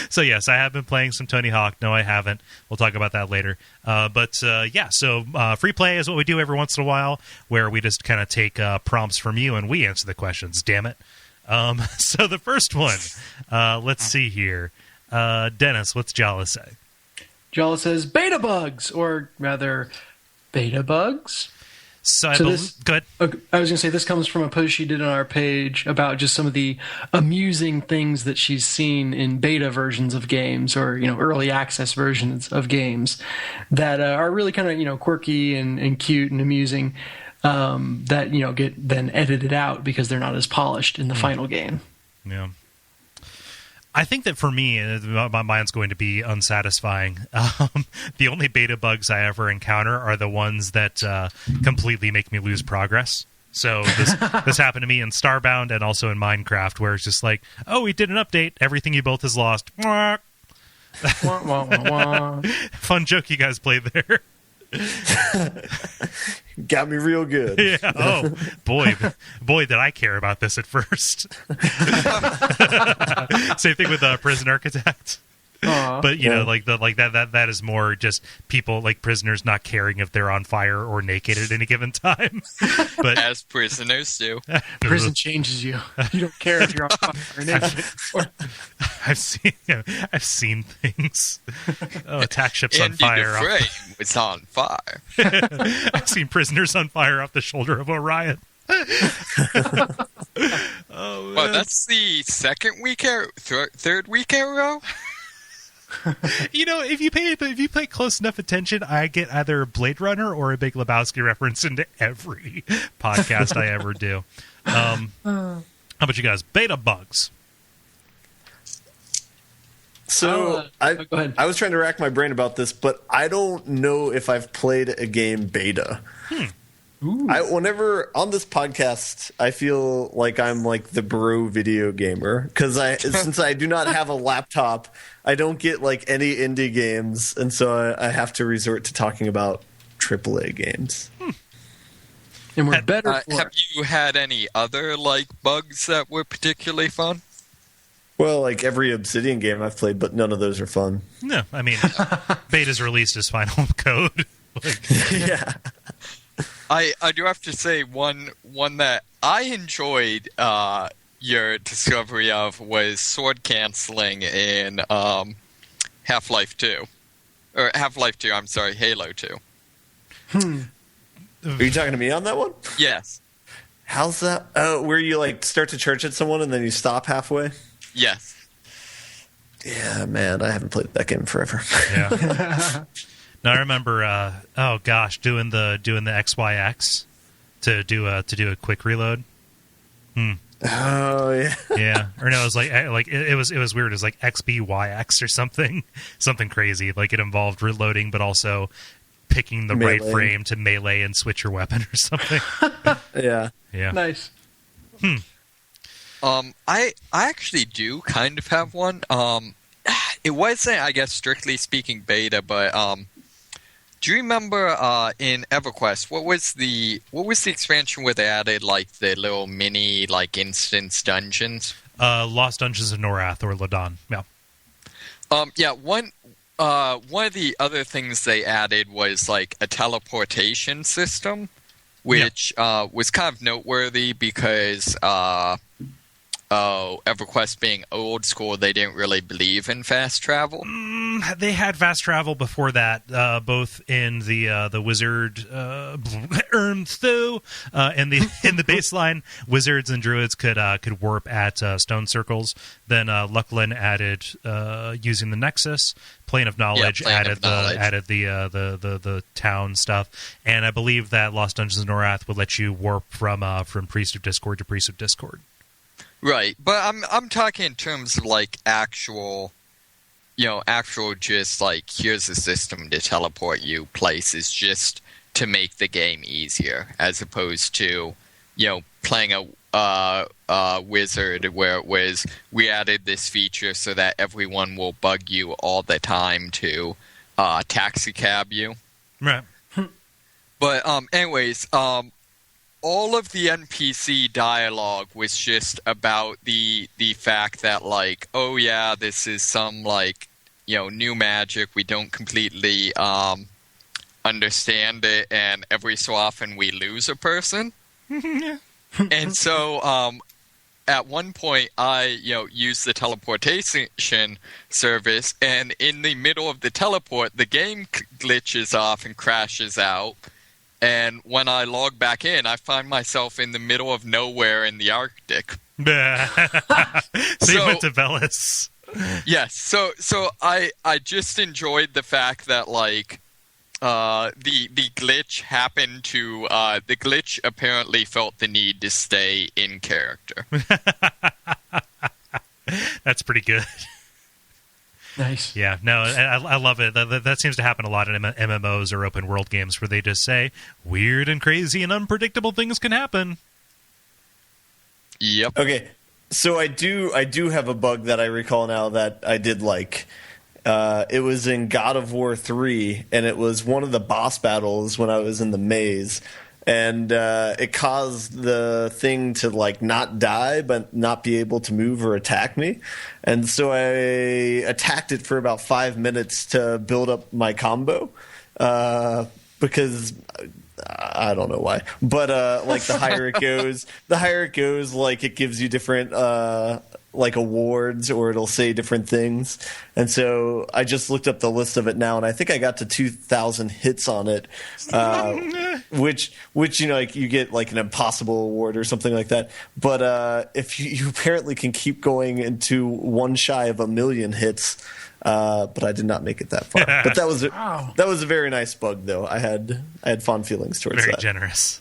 So yes, I have been playing some Tony Hawk. No, I haven't. We'll talk about that later. So free play is what we do every once in a while, where we just kind of take prompts from you and we answer the questions. Damn it. So the first one, let's see here. Dennis, what's Jala say? Jala says beta bugs, or rather, beta bugs. Good. Okay, I was going to say, this comes from a post she did on our page about just some of the amusing things that she's seen in beta versions of games, or early access versions of games that are really kind of quirky and cute and amusing, that get then edited out because they're not as polished in the final game. Yeah. I think that for me, my mind's going to be unsatisfying. The only beta bugs I ever encounter are the ones that completely make me lose progress. So this happened to me in Starbound and also in Minecraft, where it's just like, oh, we did an update. Everything you built is lost. Fun joke you guys played there. Got me real good. Yeah. Oh, boy, did I care about this at first. Same thing with Prison Architect. But that is more just people, like prisoners, not caring if they're on fire or naked at any given time. But as prisoners do. Prison changes you. You don't care if you're on fire or naked. I've seen things. Oh, attack ships on Andy fire. Dufresne was on fire. I've seen prisoners on fire off the shoulder of Orion. Oh, well, that's the second week, third week in a row. If you pay close enough attention, I get either a Blade Runner or a Big Lebowski reference into every podcast I ever do. How about you guys? Beta bugs. So go ahead. I was trying to rack my brain about this, but I don't know if I've played a game beta. Whenever on this podcast, I feel like I'm like the bro video gamer, because since I do not have a laptop, I don't get like any indie games, and so I have to resort to talking about AAA games. And we're better for have you had any other like bugs that were particularly fun? Well, like every Obsidian game I've played, but none of those are fun. No, I mean, beta's released as final code. Yeah. I do have to say one that I enjoyed your discovery of was sword canceling in Half-Life 2. Or Half-Life 2, I'm sorry, Halo 2. Are you talking to me on that one? Yes. How's that? Where you like start to charge at someone and then you stop halfway? Yes. Yeah, man, I haven't played that game forever. Yeah. Now I remember, doing the XYX to do a quick reload. Oh yeah. Yeah, or no, it was like it was weird. It was like XBYX or something crazy. Like it involved reloading, but also picking the right frame to melee and switch your weapon or something. Yeah. Nice. I actually do kind of have one. It wasn't, I guess, strictly speaking beta, but do you remember in EverQuest what was the expansion where they added like the little mini like instance dungeons? Lost Dungeons of Norath or Ladan. Yeah. One of the other things they added was like a teleportation system, which was kind of noteworthy because EverQuest being old school, they didn't really believe in fast travel. They had fast travel before that, both in the Wizard and in the baseline, wizards and druids could warp at stone circles. Then Lucklin added using the Nexus. Plane of Knowledge added the town stuff, and I believe that Lost Dungeons of Norath would let you warp from Priest of Discord to Priest of Discord. Right, but I'm talking in terms of like actual just like here's a system to teleport you places just to make the game easier, as opposed to playing a wizard, where it was we added this feature so that everyone will bug you all the time to taxi cab you. Right. But anyways, all of the NPC dialogue was just about the fact that, like, oh yeah, this is some, like, new magic. We don't completely understand it, and every so often we lose a person. And so at one point I used the teleportation service, and in the middle of the teleport, the game glitches off and crashes out. And when I log back in, I find myself in the middle of nowhere in the Arctic. So you went to Velis. Yes. So I just enjoyed the fact that, like, the glitch happened to the glitch apparently felt the need to stay in character. That's pretty good. Nice. Yeah, no, I love it. That seems to happen a lot in MMOs or open world games, where they just say weird and crazy and unpredictable things can happen. Yep. Okay, so I do have a bug that I recall now that I did like. It was in God of War 3, and it was one of the boss battles when I was in the maze. And it caused the thing to, like, not die but not be able to move or attack me. And so I attacked it for about 5 minutes to build up my combo because I don't know why. But like, the higher it goes, like, it gives you different like awards, or it'll say different things. And so I just looked up the list of it now, and I think I got to 2,000 hits on it, which like, you get like an impossible award or something like that. But if you apparently can keep going into one shy of 1,000,000 hits. But I did not make it that far. But that was a very nice bug, though. I had fond feelings towards that. Very generous.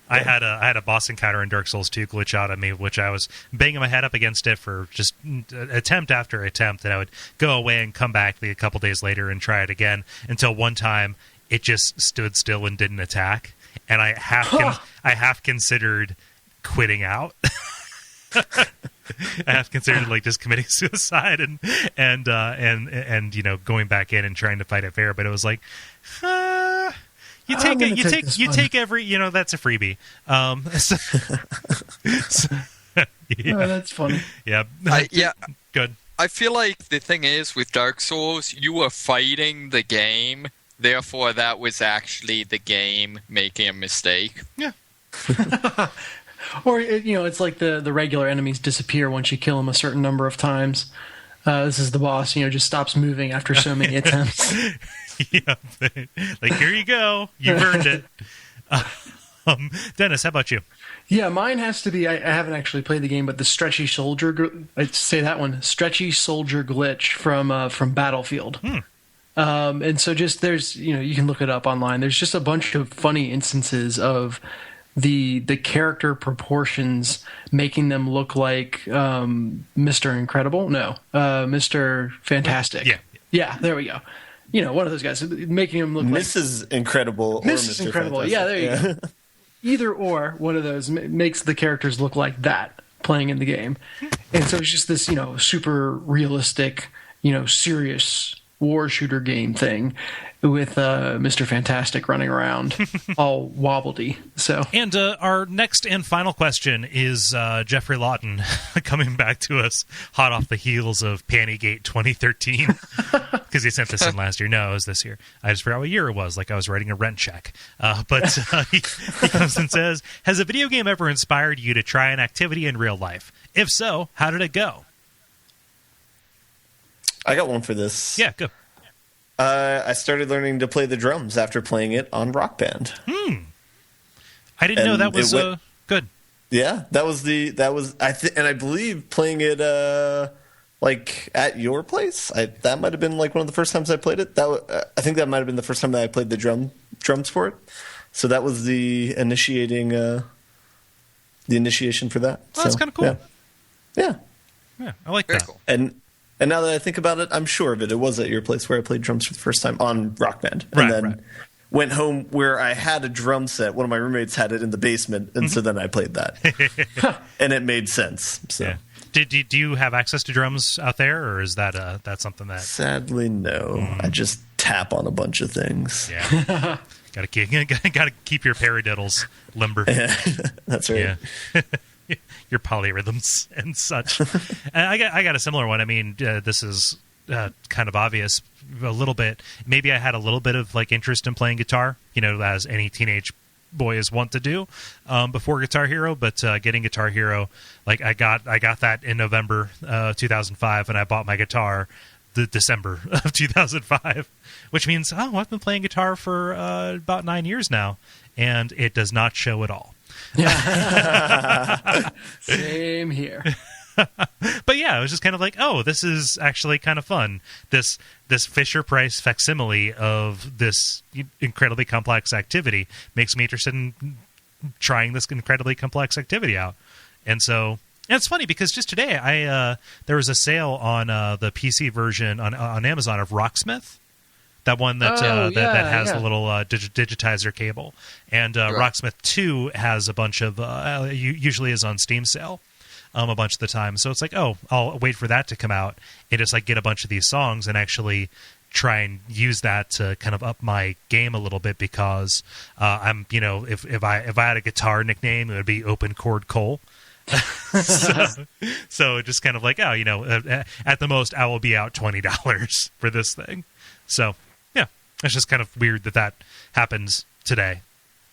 I had a boss encounter in Dark Souls 2 glitch out on me, which I was banging my head up against it for just attempt after attempt, and I would go away and come back a couple days later and try it again, until one time it just stood still and didn't attack, and I half considered quitting out. I have considered, like, just committing suicide and going back in and trying to fight it fair, but it was like, you take every, that's a freebie. Yeah. Oh, that's funny. Yeah. Good. I feel like the thing is, with Dark Souls, you were fighting the game, therefore that was actually the game making a mistake. Yeah. Or, it's like the regular enemies disappear once you kill them a certain number of times. This is the boss, just stops moving after so many attempts. Yeah. Like, here you go. You've earned it. Dennis, how about you? Yeah, mine has to be, I haven't actually played the game, but the stretchy soldier, I'd say that one, stretchy soldier glitch from Battlefield. And so just there's, you can look it up online. There's just a bunch of funny instances of the character proportions making them look like Mr. Incredible. No, Mr. Fantastic. Yeah, there we go. One of those guys, making him look Mrs. like Incredible or Mrs. Mr. Incredible. Fantastic. Yeah, there you go. Either or, one of those makes the characters look like that playing in the game. And so it's just this, super realistic, serious war shooter game thing with Mr. Fantastic running around all wobbledy. So, and our next and final question is Jeffrey Lawton coming back to us hot off the heels of Pantygate 2013, because he sent this in last year. No, it was this year. I just forgot what year it was, like I was writing a rent check. But he comes and says, has a video game ever inspired you to try an activity in real life? If so, how did it go? I got one for this. Yeah, go. I started learning to play the drums after playing it on Rock Band. I didn't know that was good. Yeah, and I believe playing it like at your place. That might have been like one of the first times I played it. I think that might have been the first time that I played the drums for it. So that was the initiation for that. Oh, that's kind of cool. Yeah, I like Very that. Cool. And now that I think about it, I'm sure of it. It was at your place where I played drums for the first time on Rock Band. Right. went home where I had a drum set. One of my roommates had it in the basement, and so then I played that, and it made sense. So. Yeah. Do you have access to drums out there, or is that that's something that? Sadly, no. I just tap on a bunch of things. Yeah. Gotta keep your paradiddles limber. Yeah, that's right. Yeah. Your polyrhythms and such. And I got a similar one. I mean, this is kind of obvious a little bit. Maybe I had a little bit of like interest in playing guitar, as any teenage boy is wont to do before Guitar Hero. But getting Guitar Hero, like I got that in November 2005, and I bought my guitar the December of 2005, which means I've been playing guitar for about 9 years now, and it does not show at all. Same here. But yeah, it was just kind of like, this is actually kind of fun. This Fisher-Price facsimile of this incredibly complex activity makes me interested in trying this incredibly complex activity out. And so, and it's funny because just today there was a sale on the PC version on Amazon of Rocksmith. That one that has the little digitizer cable. And Rocksmith 2 has a bunch of usually is on Steam sale a bunch of the time. So it's like, I'll wait for that to come out and just like get a bunch of these songs and actually try and use that to kind of up my game a little bit, because I'm if I had a guitar nickname, it would be Open Chord Kole. so just kind of like, at the most I will be out $20 for this thing. So yeah, it's just kind of weird that happens today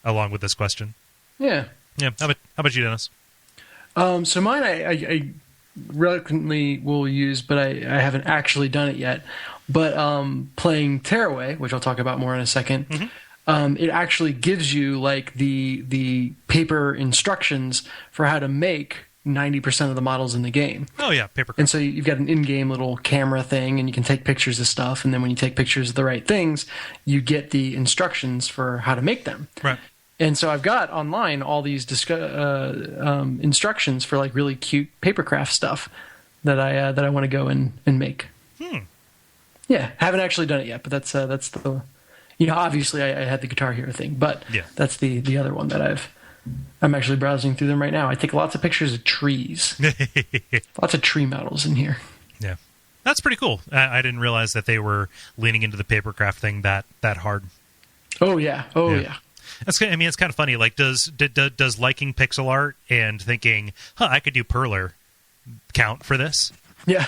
along with this question. Yeah. How about you, Dennis? So mine I reluctantly will use, but I haven't actually done it yet. But playing Tearaway, which I'll talk about more in a second, it actually gives you like the paper instructions for how to make 90% of the models in the game. Oh yeah, paper. And so you've got an in-game little camera thing, and you can take pictures of stuff. And then when you take pictures of the right things, you get the instructions for how to make them. Right. And so I've got online all these instructions for like really cute papercraft stuff that I want to go and make. Yeah, haven't actually done it yet, but that's the obviously I had the Guitar Hero thing, but that's the other one that I'm actually browsing through them right now. I take lots of pictures of trees, lots of tree models in here. Yeah, that's pretty cool. I didn't realize that they were leaning into the papercraft thing that hard. Oh yeah. It's kind of funny. Like, does liking pixel art and thinking, I could do Perler count for this? Yeah,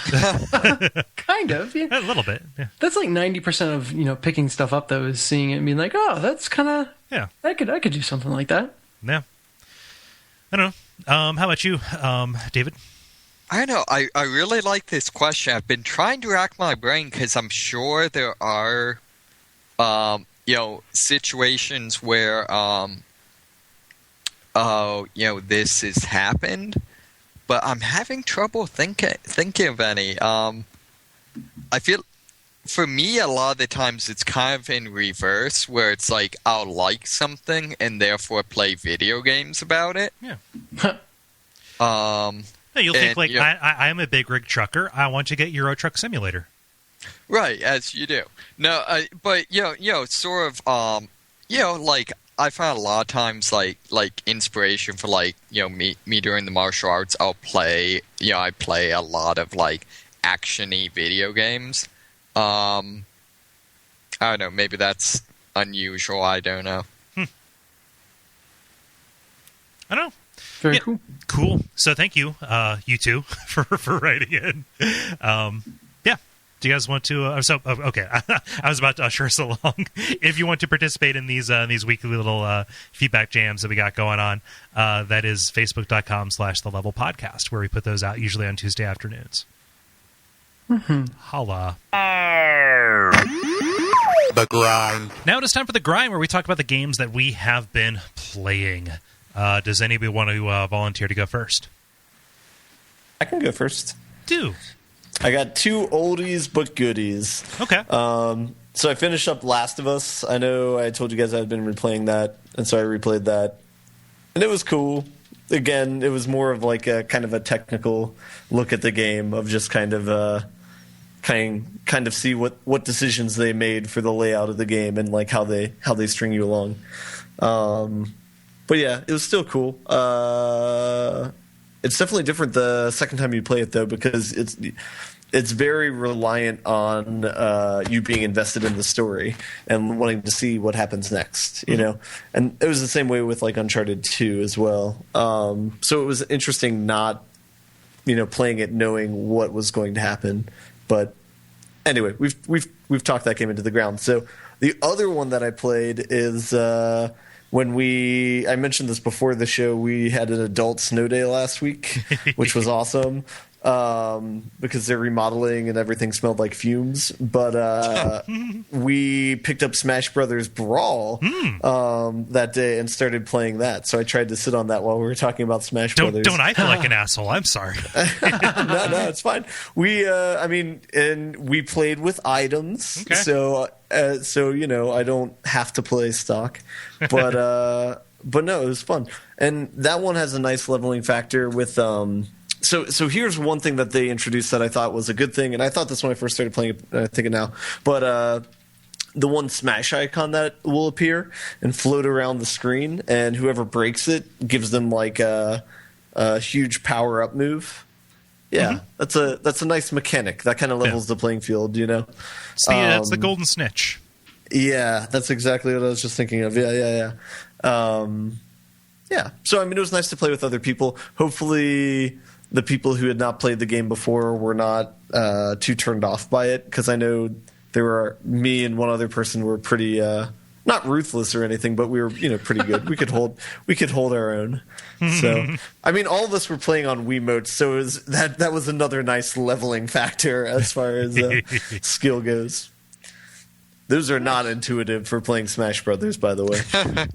kind of. Yeah. A little bit. Yeah. That's like 90% of picking stuff up though, is seeing it and being like, that's kind of I could do something like that. Yeah. I don't know. How about you, David? I don't know. I really like this question. I've been trying to rack my brain because I'm sure there are situations where this has happened, but I'm having trouble thinking of any. I feel for me a lot of the times it's kind of in reverse, where it's like I'll like something and therefore play video games about it. Yeah. You'll think like, I am a big rig trucker. I want to get Euro Truck Simulator. Right, as you do. No, but sort of, like I find a lot of times like inspiration for like me during the martial arts. I'll play, I play a lot of like action-y video games. I don't know. Maybe that's unusual. I don't know. I don't know. Very cool. Cool. So thank you, you two, for writing in. Do you guys want to? Okay. I was about to usher us along. If you want to participate in these weekly little feedback jams that we got going on, that is Facebook.com/The Level Podcast, where we put those out usually on Tuesday afternoons. Holla. The grind. Now it is time for the grind, where we talk about the games that we have been playing. Does anybody want to volunteer to go first? I can go first. Do. I got two oldies but goodies. Okay. So I finished up Last of Us. I know I told you guys I'd been replaying that, and so I replayed that. And it was cool. Again, it was more of like a kind of a technical look at the game of just kind of kind of see what decisions they made for the layout of the game and like how they string you along. But yeah, it was still cool. It's definitely different the second time you play it though, because it's very reliant on you being invested in the story and wanting to see what happens next, you know? And it was the same way with like Uncharted 2 as well. So it was interesting not, playing it knowing what was going to happen. But anyway, we've talked that game into the ground. So the other one that I played is I mentioned this before the show, we had an adult snow day last week, which was awesome. Because they're remodeling and everything smelled like fumes. But we picked up Smash Brothers Brawl that day and started playing that. So I tried to sit on that while we were talking about Smash Brothers. Don't I feel like an asshole? I'm sorry. No, it's fine. And we played with items. Okay. So I don't have to play stock. But no, it was fun. And that one has a nice leveling factor with So here's one thing that they introduced that I thought was a good thing, and I thought this when I first started playing it, I think it now. But the one Smash icon that will appear and float around the screen, and whoever breaks it gives them like a huge power-up move. Yeah, that's a nice mechanic. That kind of levels the playing field, See, that's the golden snitch. Yeah, that's exactly what I was just thinking of. Yeah. Yeah, so it was nice to play with other people. Hopefully the people who had not played the game before were not too turned off by it, because I know me and one other person were pretty not ruthless or anything, but we were pretty good. We could hold our own. So all of us were playing on Wiimotes, so that was another nice leveling factor as far as skill goes. Those are not intuitive for playing Smash Brothers, by the way.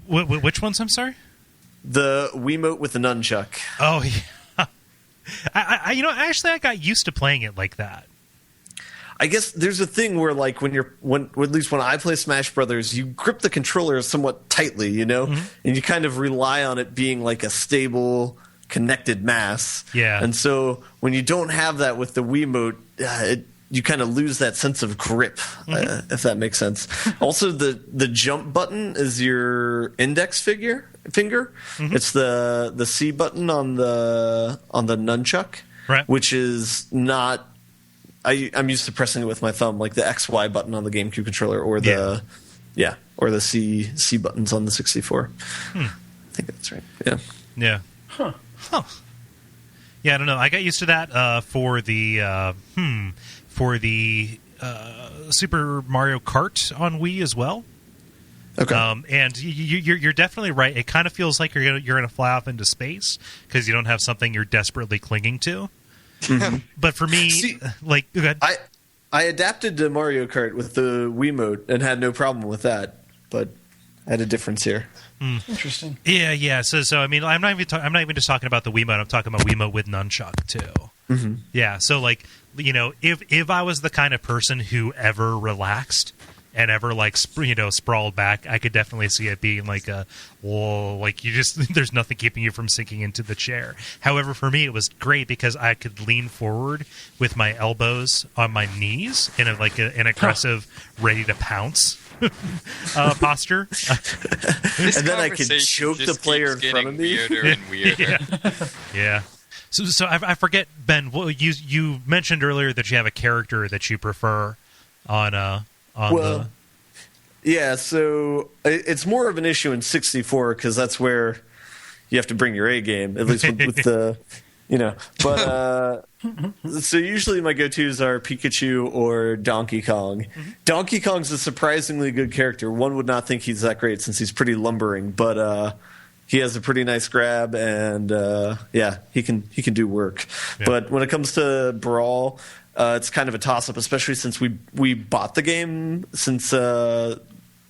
Which ones? I'm sorry. The Wiimote with the nunchuck. Oh yeah. I got used to playing it like that. I guess there's a thing where, like, at least when I play Smash Brothers, you grip the controller somewhat tightly, and you kind of rely on it being like a stable, connected mass. Yeah. And so when you don't have that with the Wiimote, you kind of lose that sense of grip, if that makes sense. Also, the jump button is your index finger. It's the C button on the nunchuck, right? Which is not. I'm used to pressing it with my thumb, like the XY button on the GameCube controller, or the or the C buttons on the 64. I think that's right. Yeah. Huh. Yeah, I don't know. I got used to that for the Super Mario Kart on Wii as well. Okay. And you're definitely right. It kind of feels like you're going to fly off into space because you don't have something you're desperately clinging to. But for me, go ahead. I adapted to Mario Kart with the Wiimote and had no problem with that, but I had a difference here. Interesting. Yeah. So I'm not even just talking about the Wiimote. I'm talking about Wiimote with nunchuck too. Yeah. So if I was the kind of person who ever relaxed and ever sprawled back, I could definitely see it being like there's nothing keeping you from sinking into the chair. However, for me, it was great because I could lean forward with my elbows on my knees in an aggressive, ready to pounce posture. And then I could choke the player in front of me. Weirder and weirder. Yeah. So I forget, Ben. Well, you mentioned earlier that you have a character that you prefer on. Yeah, so it's more of an issue in 64 because that's where you have to bring your A game, at least with the, But so usually my go-tos are Pikachu or Donkey Kong. Donkey Kong's a surprisingly good character. One would not think he's that great since he's pretty lumbering, but he has a pretty nice grab, and he can do work. Yeah. But when it comes to Brawl, it's kind of a toss-up, especially since we bought the game since no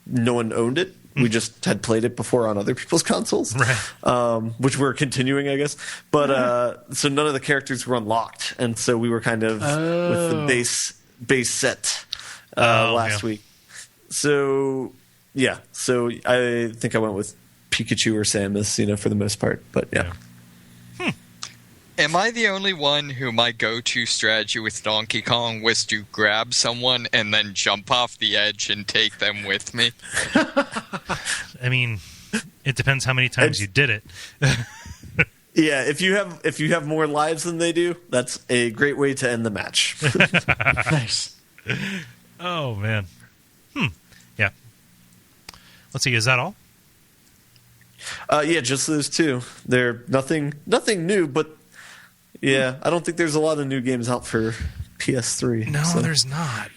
one owned it. We just had played it before on other people's consoles, right. Which we're continuing, I guess. But so none of the characters were unlocked, and so we were kind of with the base set last week. So I think I went with Pikachu or Samus, for the most part. But yeah. Am I the only one who my go-to strategy with Donkey Kong was to grab someone and then jump off the edge and take them with me? I mean, it depends how many times you did it. Yeah, if you have more lives than they do, that's a great way to end the match. Nice. Oh man. Yeah. Let's see. Is that all? Yeah, just those two. They're nothing new, but yeah, I don't think there's a lot of new games out for PS3. No, so. there's not.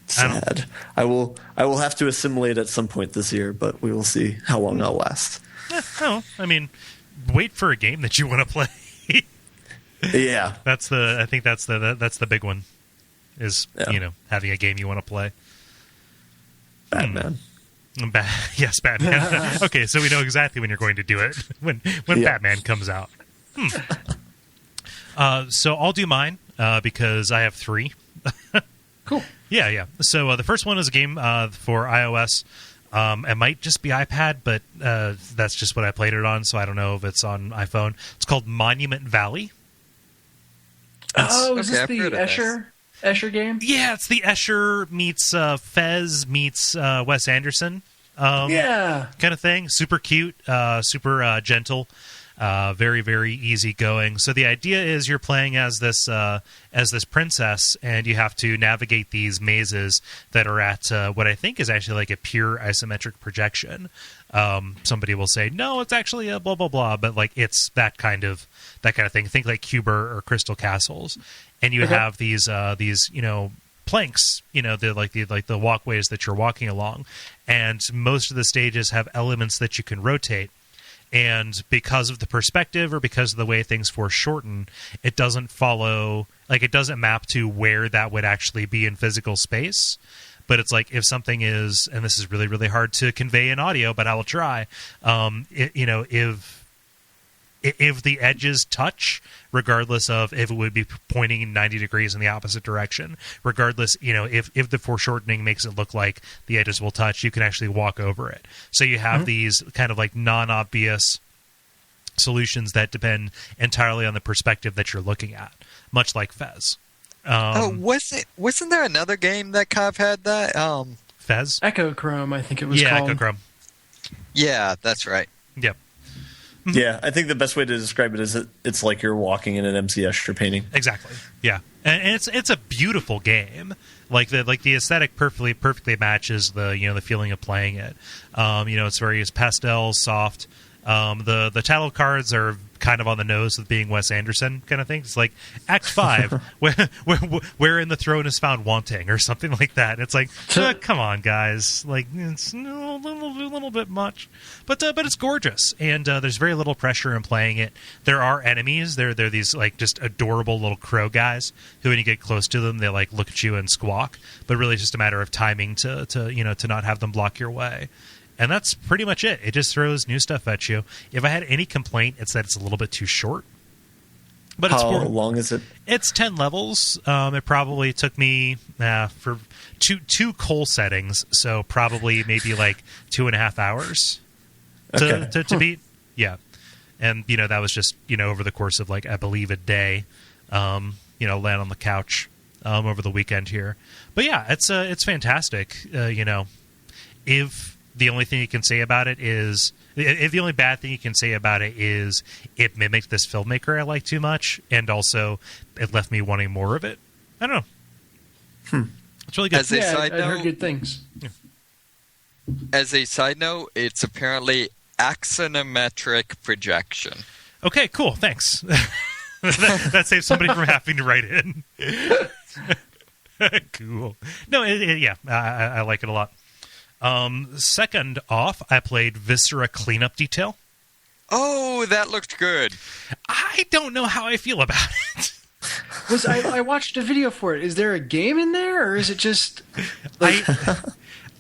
Sad. I will have to assimilate at some point this year, but we will see how long I'll last. No, I mean, wait for a game that you want to play. Yeah, I think that's the big one. Is having a game you want to play. Batman. Yes, Batman. Okay, so we know exactly when you're going to do it when Batman comes out. So I'll do mine because I have 3. Cool. Yeah. So the first one is a game for iOS. It might just be iPad, but that's just what I played it on, so I don't know if it's on iPhone. It's called Monument Valley. Is this the Escher game? Yeah, it's the Escher meets Fez meets Wes Anderson kind of thing. Super cute, super gentle. Very, very easy going. So the idea is you're playing as this princess, and you have to navigate these mazes that are at what I think is actually like a pure isometric projection. Somebody will say, no, it's actually a blah blah blah, but like it's that kind of thing. Think like Cuber or Crystal Castles, and you have these planks, the walkways that you're walking along, and most of the stages have elements that you can rotate. And because of the perspective or because of the way things foreshorten, it doesn't follow, like it doesn't map to where that would actually be in physical space. But it's like if something is, and this is really, really hard to convey in audio, but I will try, if the edges touch, regardless of if it would be pointing 90 degrees in the opposite direction, regardless, if the foreshortening makes it look like the edges will touch, you can actually walk over it. So you have these kind of like non-obvious solutions that depend entirely on the perspective that you're looking at, much like Fez. Wasn't there another game that kind of had that? Fez? Echochrome, I think it was called. Yeah, Echochrome. Yeah, that's right. Yep. Yeah, I think the best way to describe it is that it's like you're walking in an MC Escher painting. Exactly. Yeah, and it's a beautiful game. Like the aesthetic perfectly matches the feeling of playing it. It's very pastel, soft. The title cards are kind of on the nose with being Wes Anderson kind of thing. It's like Act 5, wherein the throne is found wanting, or something like that. It's like, come on, guys, like it's a little bit much, but it's gorgeous, and there's very little pressure in playing it. There are enemies. They're these like just adorable little crow guys who, when you get close to them, they like look at you and squawk. But really, it's just a matter of timing to not have them block your way. And that's pretty much it. It just throws new stuff at you. If I had any complaint, it's that it's a little bit too short. But How long is it? It's 10 levels. It probably took me for two Kole settings, so probably maybe like 2.5 hours to beat. Yeah. And, that was just, over the course of like, I believe a day, land on the couch over the weekend here. But yeah, it's fantastic. If the only thing you can say about it is, if the only bad thing you can say about it is it mimicked this filmmaker I like too much, and also it left me wanting more of it. I don't know. It's really good. As a side note, I heard good things. Yeah. As a side note, it's apparently axonometric projection. Okay, cool. Thanks. that saves somebody from having to write in. Cool. No, I like it a lot. Second off, I played Viscera Cleanup Detail. Oh, that looked good. I don't know how I feel about it. I watched a video for it. Is there a game in there, or is it just like...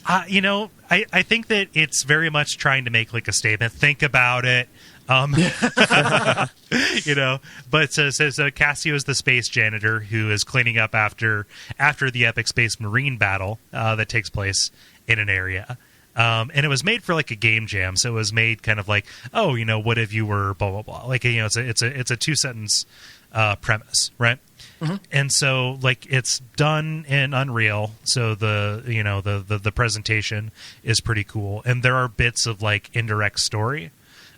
I think that it's very much trying to make like a statement. Think about it. But so Cassio is the space janitor who is cleaning up after the epic space marine battle that takes place in an area. And it was made for like a game jam, so it was made kind of like, oh, what if you were blah blah blah, like it's a 2-sentence premise, right? Mm-hmm. And so like it's done in Unreal, so the presentation is pretty cool, and there are bits of like indirect story.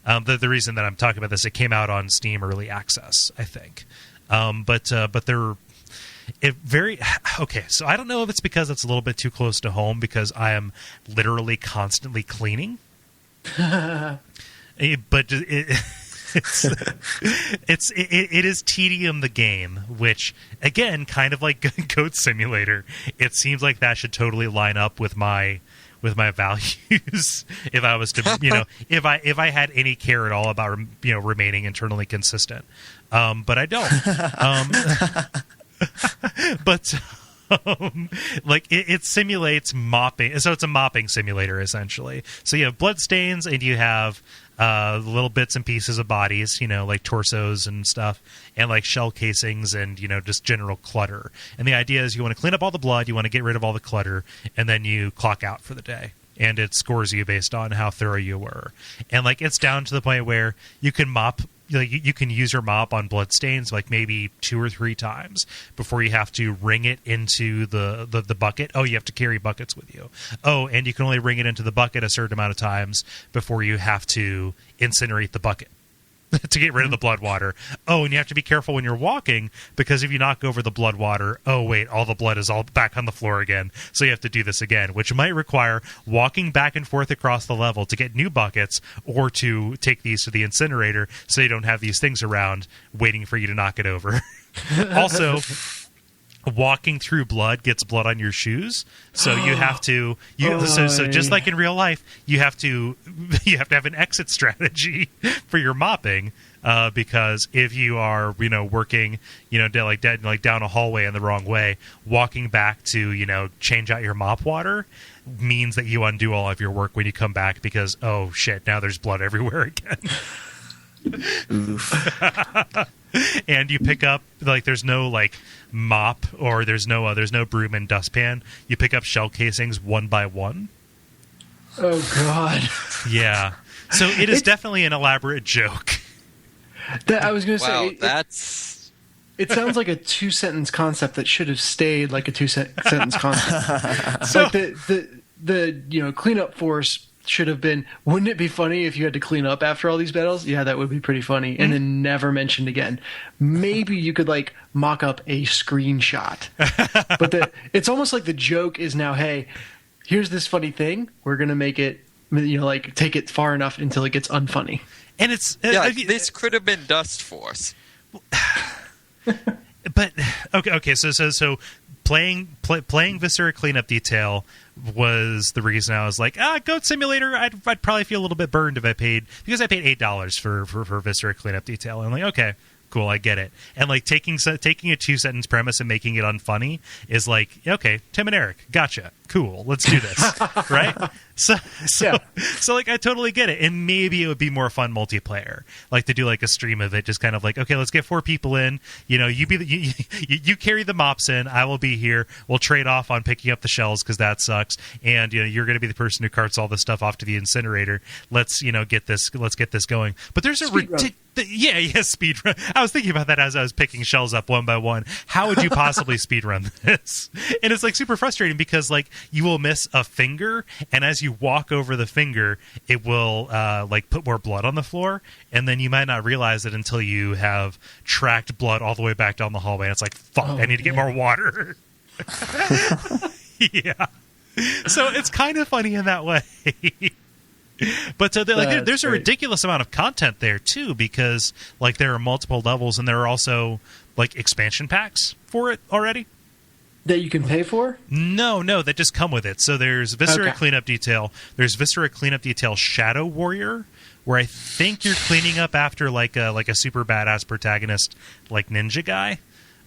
The reason that I'm talking about this, it came out on Steam Early Access, I think, but they're okay. So I don't know if it's because it's a little bit too close to home because I am literally constantly cleaning, but it is Tedium the game, which again, kind of like Goat Simulator, it seems like that should totally line up with my values if I was to if I had any care at all about remaining internally consistent, but I don't. But like it simulates mopping, so it's a mopping simulator essentially. So you have blood stains and you have little bits and pieces of bodies, like torsos and stuff, and like shell casings and just general clutter. And the idea is you want to clean up all the blood, you want to get rid of all the clutter, and then you clock out for the day. And it scores you based on how thorough you were. And like it's down to the point where you can mop. Like you can use your mop on blood stains like maybe 2 or 3 times before you have to wring it into the bucket. Oh, you have to carry buckets with you. Oh, and you can only wring it into the bucket a certain amount of times before you have to incinerate the bucket to get rid of the blood water. Oh, and you have to be careful when you're walking because if you knock over the blood water, oh wait, all the blood is all back on the floor again. So you have to do this again, which might require walking back and forth across the level to get new buckets or to take these to the incinerator so you don't have these things around waiting for you to knock it over. Also, walking through blood gets blood on your shoes, so you have to so just like in real life, you have to have an exit strategy for your mopping, because if you are working down a hallway in the wrong way, walking back to change out your mop water means that you undo all of your work when you come back because oh shit, now there's blood everywhere again. And you pick up there's no mop or there's no broom and dustpan. You pick up shell casings one by one. Oh god. Yeah. So it's definitely an elaborate joke. I was going to say that's it sounds like a 2-sentence concept that should have stayed like a 2-sentence concept. So like the cleanup force should have been, wouldn't it be funny if you had to clean up after all these battles? Yeah, that would be pretty funny. And then never mentioned again. Maybe you could mock up a screenshot. But it's almost like the joke is now, hey, here's this funny thing. We're going to make it, take it far enough until it gets unfunny. And it's... this could have been Dust Force. But, okay, so playing Viscera Cleanup Detail was the reason I was like, Goat Simulator, I'd probably feel a little bit burned if I paid $8 for Viscera Cleanup Detail. And I'm like, okay, cool, I get it. And taking a 2-sentence premise and making it unfunny is like, okay, Tim and Eric, gotcha, cool, let's do this. Right? So I totally get it. And maybe it would be more fun multiplayer, to do a stream of it, just kind of okay, let's get 4 people in, you carry the mops in, I will be here, we'll trade off on picking up the shells because that sucks, and you're going to be the person who carts all this stuff off to the incinerator. Let's get this going. But there's a ridiculous... speed run. I was thinking about that as I was picking shells up one by one. How would you possibly speed run this? And it's super frustrating because you will miss a finger, and as you walk over the finger, it will put more blood on the floor, and then you might not realize it until you have tracked blood all the way back down the hallway. And it's like, fuck, I need to get more water. Yeah. So it's kind of funny in that way. But there's a ridiculous amount of content there too, because there are multiple levels, and there are also expansion packs for it already that you can pay for. No, that just come with it. So there's Viscera Cleanup Detail. There's Viscera Cleanup Detail Shadow Warrior, where I think you're cleaning up after a super badass protagonist ninja guy.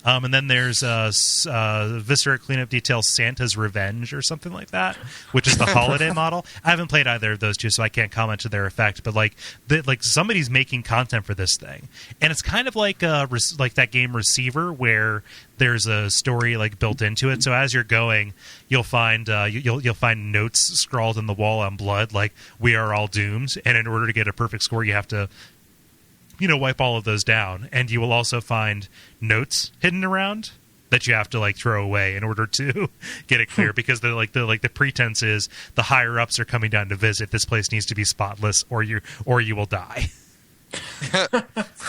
And then there's Viscera Cleanup Details Santa's Revenge or something like that, which is the holiday model. I haven't played either of those two, so I can't comment to their effect. But like somebody's making content for this thing, and it's kind of like that game Receiver, where there's a story like built into it. So as you're going, you'll find you'll find notes scrawled in the wall on blood, like "We are all doomed," and in order to get a perfect score, you have to wipe all of those down. And you will also find notes hidden around that you have to like throw away in order to get it clear, because the pretense is the higher ups are coming down to visit. This place needs to be spotless, or you will die.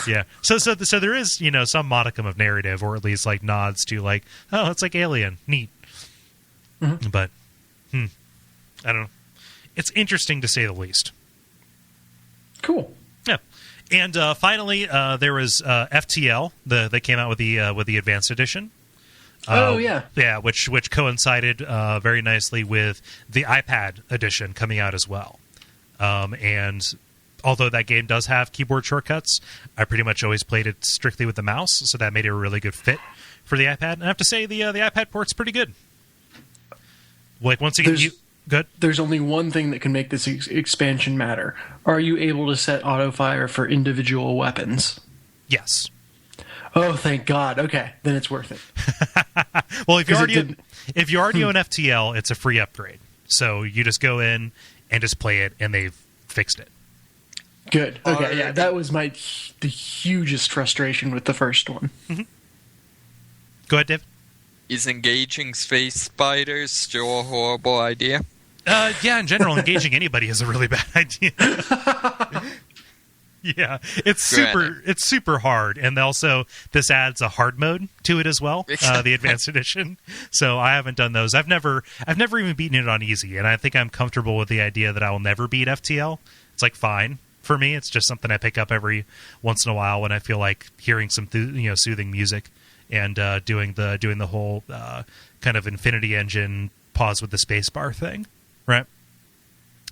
Yeah. So there is some modicum of narrative, or at least like nods to like, oh, it's like Alien, neat. Mm-hmm. But I don't know. It's interesting to say the least. Cool. Yeah. And finally, there was FTL. They came out with the Advanced Edition. Which coincided very nicely with the iPad edition coming out as well. And although that game does have keyboard shortcuts, I pretty much always played it strictly with the mouse, so that made it a really good fit for the iPad. And I have to say, the iPad port's pretty good. Like, once again, good. There's only one thing that can make this expansion matter. Are you able to set auto-fire for individual weapons? Yes. Oh, thank God. Okay, then it's worth it. Well, if you already own FTL, it's a free upgrade. So you just go in and just play it, and they've fixed it. Good. Okay, yeah, that was the hugest frustration with the first one. Mm-hmm. Go ahead, Dave. Is engaging space spiders still a horrible idea? Yeah, in general, engaging anybody is a really bad idea. Yeah, it's super hard, and also this adds a hard mode to it as well, the Advanced Edition. So I haven't done those. I've never even beaten it on easy, and I think I'm comfortable with the idea that I will never beat FTL. It's like fine for me. It's just something I pick up every once in a while when I feel like hearing some soothing music. And doing the whole kind of Infinity Engine pause with the spacebar thing, right?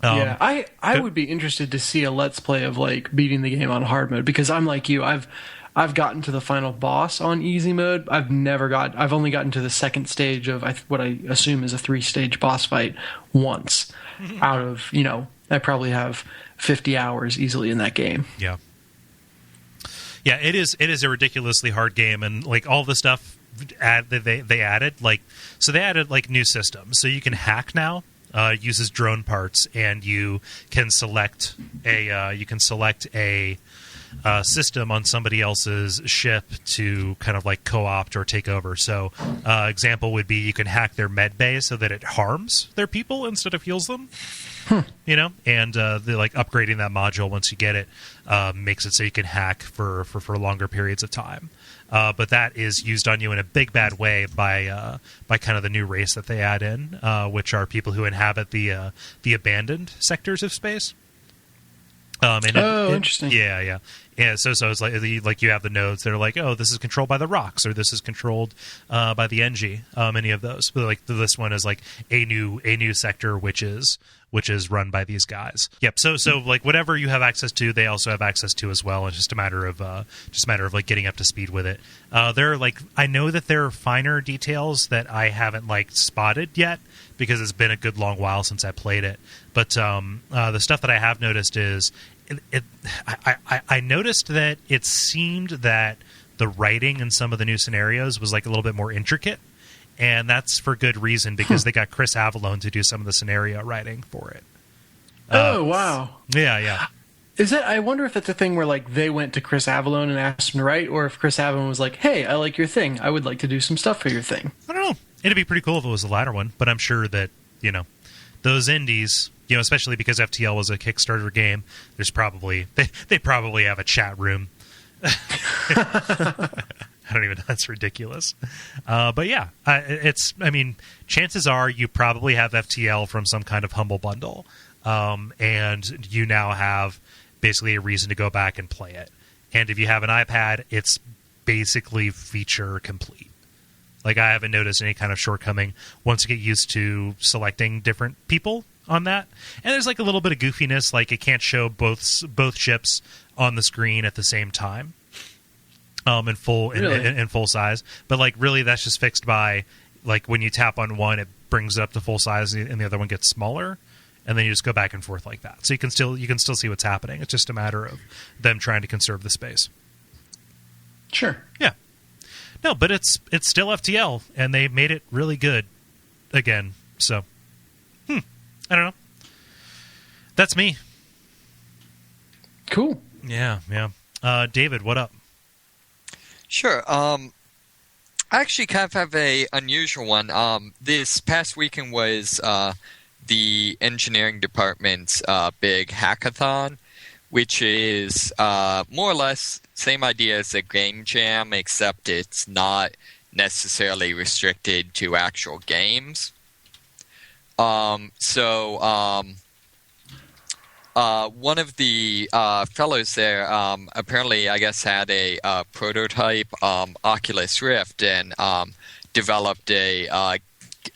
I would be interested to see a Let's Play of like beating the game on hard mode, because I'm like you. I've gotten to the final boss on easy mode. I've only gotten to the second stage of what I assume is a 3-stage boss fight once. Out of I probably have 50 hours easily in that game. Yeah. Yeah, it is a ridiculously hard game, and like all the stuff they added, like they added like new systems, so you can hack now. Uses drone parts, and you can select a system on somebody else's ship to kind of like co-opt or take over. So, example would be you can hack their med bay so that it harms their people instead of heals them. And they're like upgrading that module once you get it makes it so you can hack for longer periods of time. But that is used on you in a big bad way by kind of the new race that they add in, which are people who inhabit the abandoned sectors of space. Interesting. Yeah. So it's like you have the nodes that are like, oh, this is controlled by the rocks, or this is controlled by the NG. Any of those, but like this one is like a new sector, which is run by these guys. Yep. So like whatever you have access to, they also have access to as well. It's just a matter of like getting up to speed with it. There are like, I know that there are finer details that I haven't like spotted yet, because it's been a good long while since I played it. But the stuff that I have noticed is I noticed that it seemed that the writing in some of the new scenarios was like a little bit more intricate. And that's for good reason, because they got Chris Avallone to do some of the scenario writing for it. Oh, wow. Yeah. Is that? I wonder if it's a thing where like they went to Chris Avallone and asked him to write, or if Chris Avallone was like, "Hey, I like your thing. I would like to do some stuff for your thing." I don't know. It'd be pretty cool if it was the latter one, but I'm sure that those indies, especially because FTL was a Kickstarter game, there's probably they probably have a chat room. I don't even know. That's ridiculous. But yeah, chances are you probably have FTL from some kind of Humble Bundle. And you now have basically a reason to go back and play it. And if you have an iPad, it's basically feature complete. Like, I haven't noticed any kind of shortcoming once you get used to selecting different people on that. And there's like a little bit of goofiness, like it can't show both ships on the screen at the same time. in full in full size. But like really, that's just fixed by like when you tap on one, it brings it up to full size, and the other one gets smaller, and then you just go back and forth like that. So you can still see what's happening. It's just a matter of them trying to conserve the space. Sure. Yeah. No, but it's still FTL, and they made it really good again. So, I don't know. That's me. Cool. Yeah. David, what up? Sure. I actually kind of have a unusual one. This past weekend was the engineering department's big hackathon, which is more or less same idea as a game jam, except it's not necessarily restricted to actual games. One of the fellows there apparently, I guess, had a prototype Oculus Rift and developed a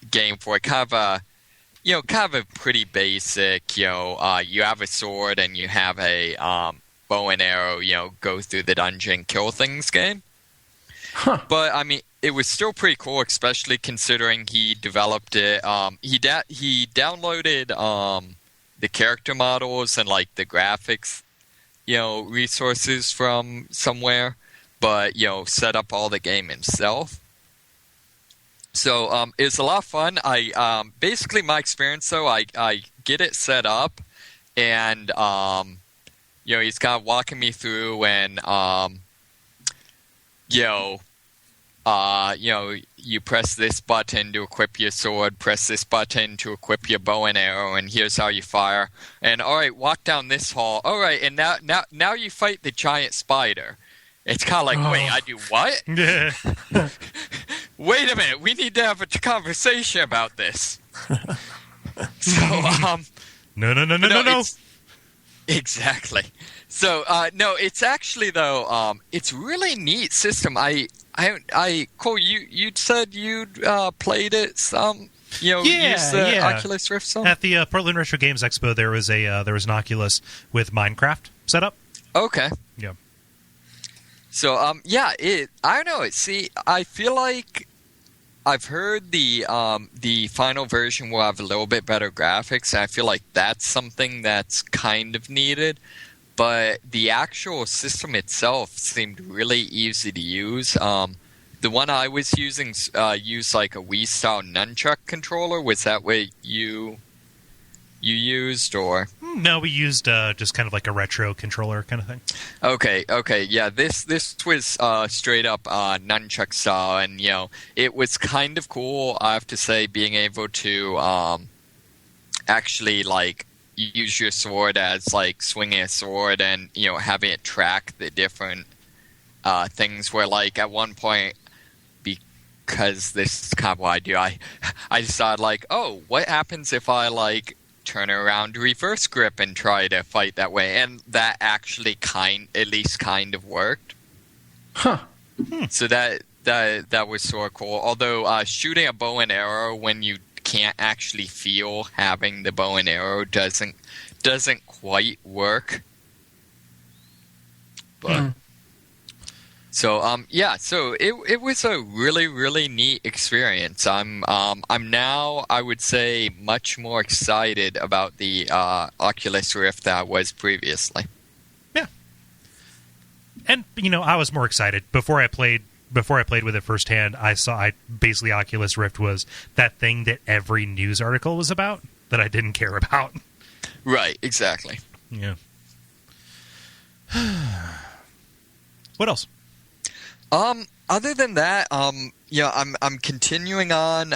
game for it, kind of a pretty basic, you have a sword and you have a bow and arrow, go through the dungeon, kill things game. Huh. But, I mean, it was still pretty cool, especially considering he developed it. He downloaded the character models and, like, the graphics, resources from somewhere, but, set up all the game himself. So it's a lot of fun. I basically my experience though, I get it set up, and he's kind of walking me through, and you press this button to equip your sword, press this button to equip your bow and arrow, and here's how you fire. And all right, walk down this hall. All right, and now you fight the giant spider. It's kind of like, wait, I do what? Wait a minute, we need to have a conversation about this. No. Exactly. So, no, it's actually, though, it's really neat system. Cole, you said you'd played it some, used the Oculus Rift some? At the Portland Retro Games Expo, there was an Oculus with Minecraft set up. Okay. Yeah. So, I don't know. See, I feel like I've heard the final version will have a little bit better graphics, and I feel like that's something that's kind of needed. But the actual system itself seemed really easy to use. The one I was using used like a Wii-style nunchuck controller. Was that what you used, or? No, we used just kind of like a retro controller kind of thing. Okay, yeah. This was straight up nunchuck style, and it was kind of cool. I have to say, being able to actually like use your sword as like swinging a sword, and having it track the different things. Where like at one point, because this is kind of what I do, I decided like, oh, what happens if I like turn around reverse grip and try to fight that way, and that actually at least kind of worked. Huh. So that was sort of cool. Although shooting a bow and arrow when you can't actually feel having the bow and arrow doesn't quite work. But so so it was a really, really neat experience. I'm now, I would say, much more excited about the Oculus Rift than I was previously. Yeah. And I was more excited before I played with it firsthand. I basically Oculus Rift was that thing that every news article was about that I didn't care about. Right, exactly. Yeah. What else? Other than that, I'm continuing on,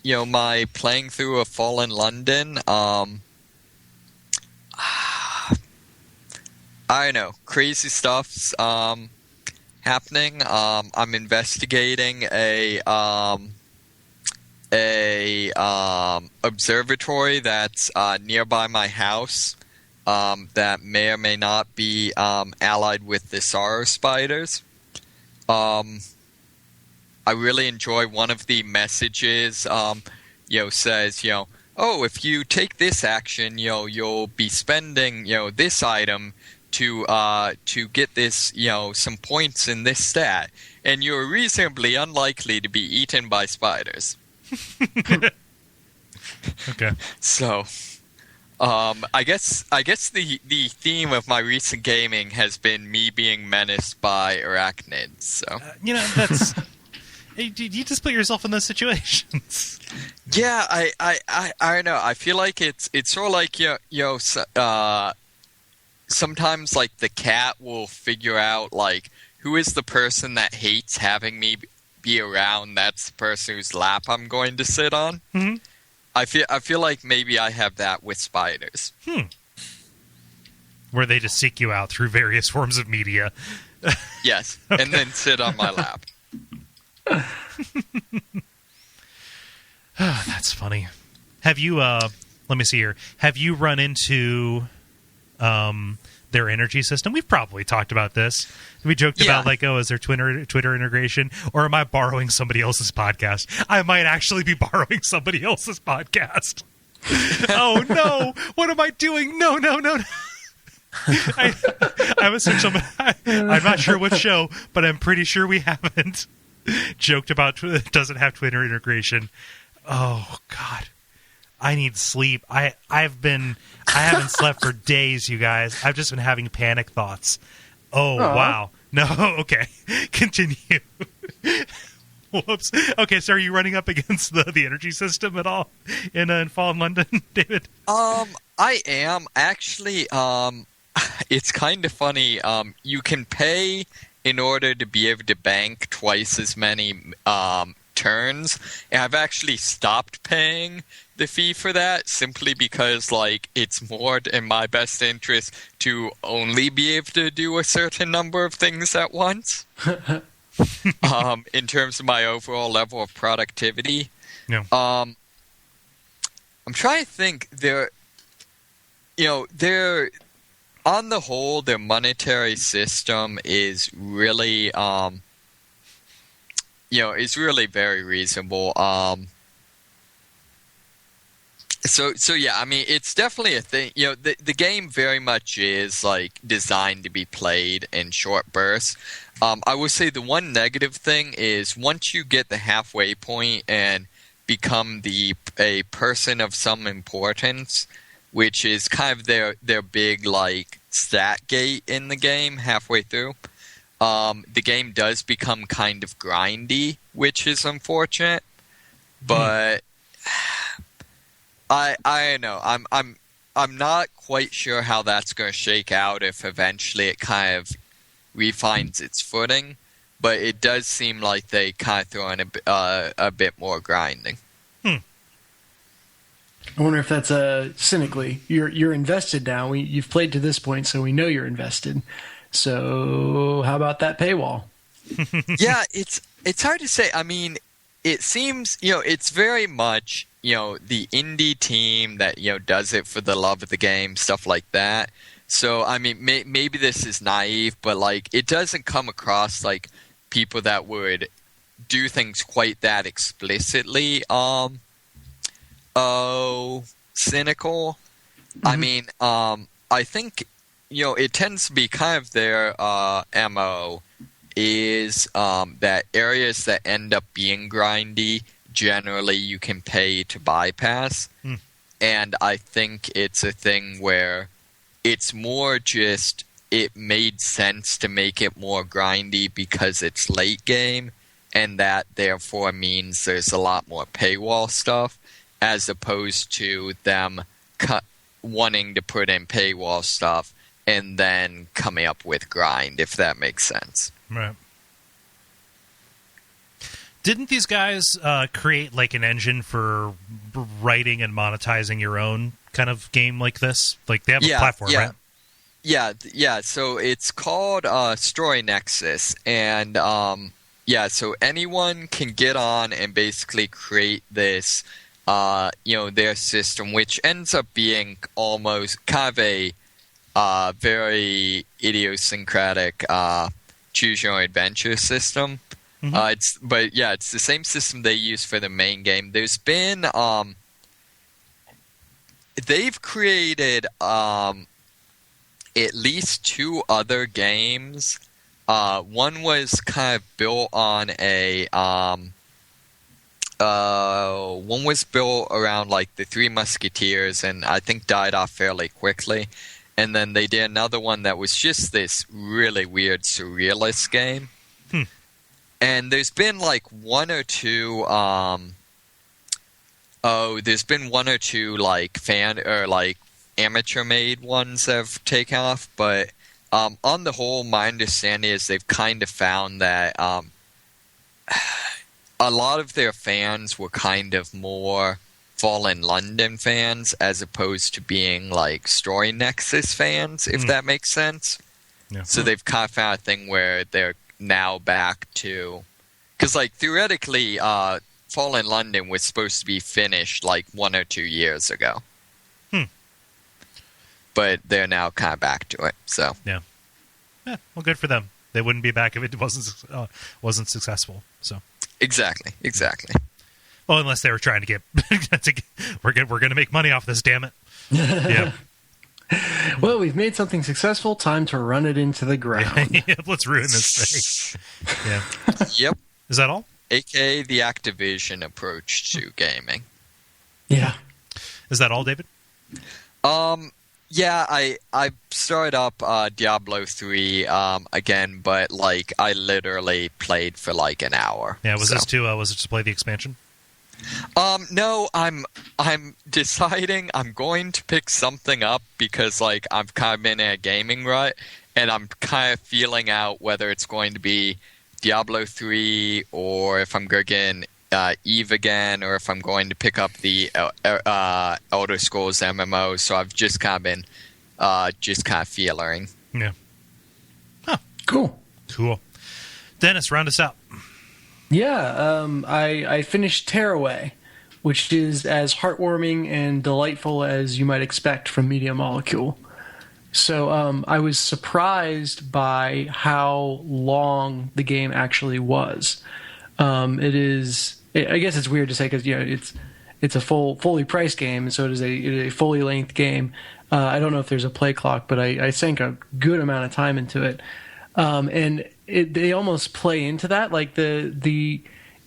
my playing through of Fallen London. I don't know, crazy stuff's happening. I'm investigating a observatory that's nearby my house that may or may not be allied with the sorrow spiders. I really enjoy one of the messages, says, oh, if you take this action, you'll be spending, this item to get this, some points in this stat, and you're reasonably unlikely to be eaten by spiders. Okay. So, I guess the theme of my recent gaming has been me being menaced by arachnids. So, that's you just put yourself in those situations. Yeah, I don't know. I feel like it's sort of like sometimes like the cat will figure out like who is the person that hates having me be around. That's the person whose lap I'm going to sit on. Mm-hmm. I feel like maybe I have that with spiders. Where they just seek you out through various forms of media. Yes, okay. And then sit on my lap. That's funny. Have you, let me see here. Have you run into their energy system? We've probably talked about this. We joked about like, is there Twitter integration? Or am I borrowing somebody else's podcast? I might actually be borrowing somebody else's podcast. Oh no! What am I doing? No. I was I'm not sure what show, but I'm pretty sure we haven't joked about it doesn't have Twitter integration. Oh God, I need sleep. I haven't slept for days, you guys. I've just been having panic thoughts. Oh, wow. No, okay. Continue. Whoops. Okay, so are you running up against the energy system at all in Fallen London, David? I am. Actually, it's kind of funny. You can pay in order to be able to bank twice as many turns, and I've actually stopped paying the fee for that simply because like it's more in my best interest to only be able to do a certain number of things at once. In terms of my overall level of productivity. Yeah. I'm trying to think. They're on the whole, their monetary system is really is really very reasonable. So yeah, I mean, it's definitely a thing. The game very much is like designed to be played in short bursts. I would say the one negative thing is once you get the halfway point and become a person of some importance, which is kind of their big like stat gate in the game halfway through, the game does become kind of grindy, which is unfortunate. But I don't know. I'm not quite sure how that's going to shake out if eventually it kind of refines its footing. But it does seem like they kind of throw in a bit more grinding. I wonder if that's cynically. You're invested now. You've played to this point, so we know you're invested. So how about that paywall? Yeah, it's hard to say. I mean, it seems it's very much the indie team that does it for the love of the game, stuff like that. So I mean, maybe this is naive, but like it doesn't come across like people that would do things quite that explicitly. Cynical. Mm-hmm. I mean, I think it tends to be kind of their MO is that areas that end up being grindy, generally you can pay to bypass. And I think it's a thing where it's more just it made sense to make it more grindy because it's late game, and that therefore means there's a lot more paywall stuff, as opposed to them wanting to put in paywall stuff and then coming up with grind, if that makes sense. Right. Didn't these guys create like an engine for writing and monetizing your own kind of game like this? Like they have a platform, right? Yeah. So it's called Story Nexus, and so anyone can get on and basically create this, their system, which ends up being almost kind of a very idiosyncratic choose your own adventure system. Mm-hmm. It's the same system they use for the main game. There's been they've created at least 2 other games. One was kind of built on a one was built around like the Three Musketeers, and I think died off fairly quickly. And then they did another one that was just this really weird surrealist game. And there's been like 1 or 2 there's been 1 or 2 like fan or like amateur made ones that have taken off, but on the whole my understanding is they've kind of found that a lot of their fans were kind of more Fallen London fans as opposed to being like Story Nexus fans, if that makes sense. Yeah. So they've kind of found a thing where they're now back to, because like theoretically Fallen London was supposed to be finished like 1 or 2 years ago. But they're now kind of back to it. So yeah, well, good for them. They wouldn't be back if it wasn't successful. So exactly. Well, unless they were trying to get, we're going to make money off this, damn it. Yeah. Well, we've made something successful. Time to run it into the ground. Yeah, let's ruin this thing. Yeah. Yep. Is that all? AKA the Activision approach to gaming. Yeah. Is that all, David? Yeah, I started up Diablo 3 again, but like I literally played for like an hour. Yeah, was it to play the expansion? No, I'm deciding I'm going to pick something up because like I've kind of been in a gaming rut, and I'm kind of feeling out whether it's going to be Diablo 3 or if I'm going to get Eve again, or if I'm going to pick up the Elder Scrolls MMO. So I've just kind of been feeling. Yeah. Huh. Cool. Dennis, round us out. Yeah, I finished Tearaway, which is as heartwarming and delightful as you might expect from Media Molecule. So I was surprised by how long the game actually was. I guess it's weird to say because it's a fully priced game, so it is a fully length game. I don't know if there's a play clock, but I sank a good amount of time into it, and they almost play into that. Like the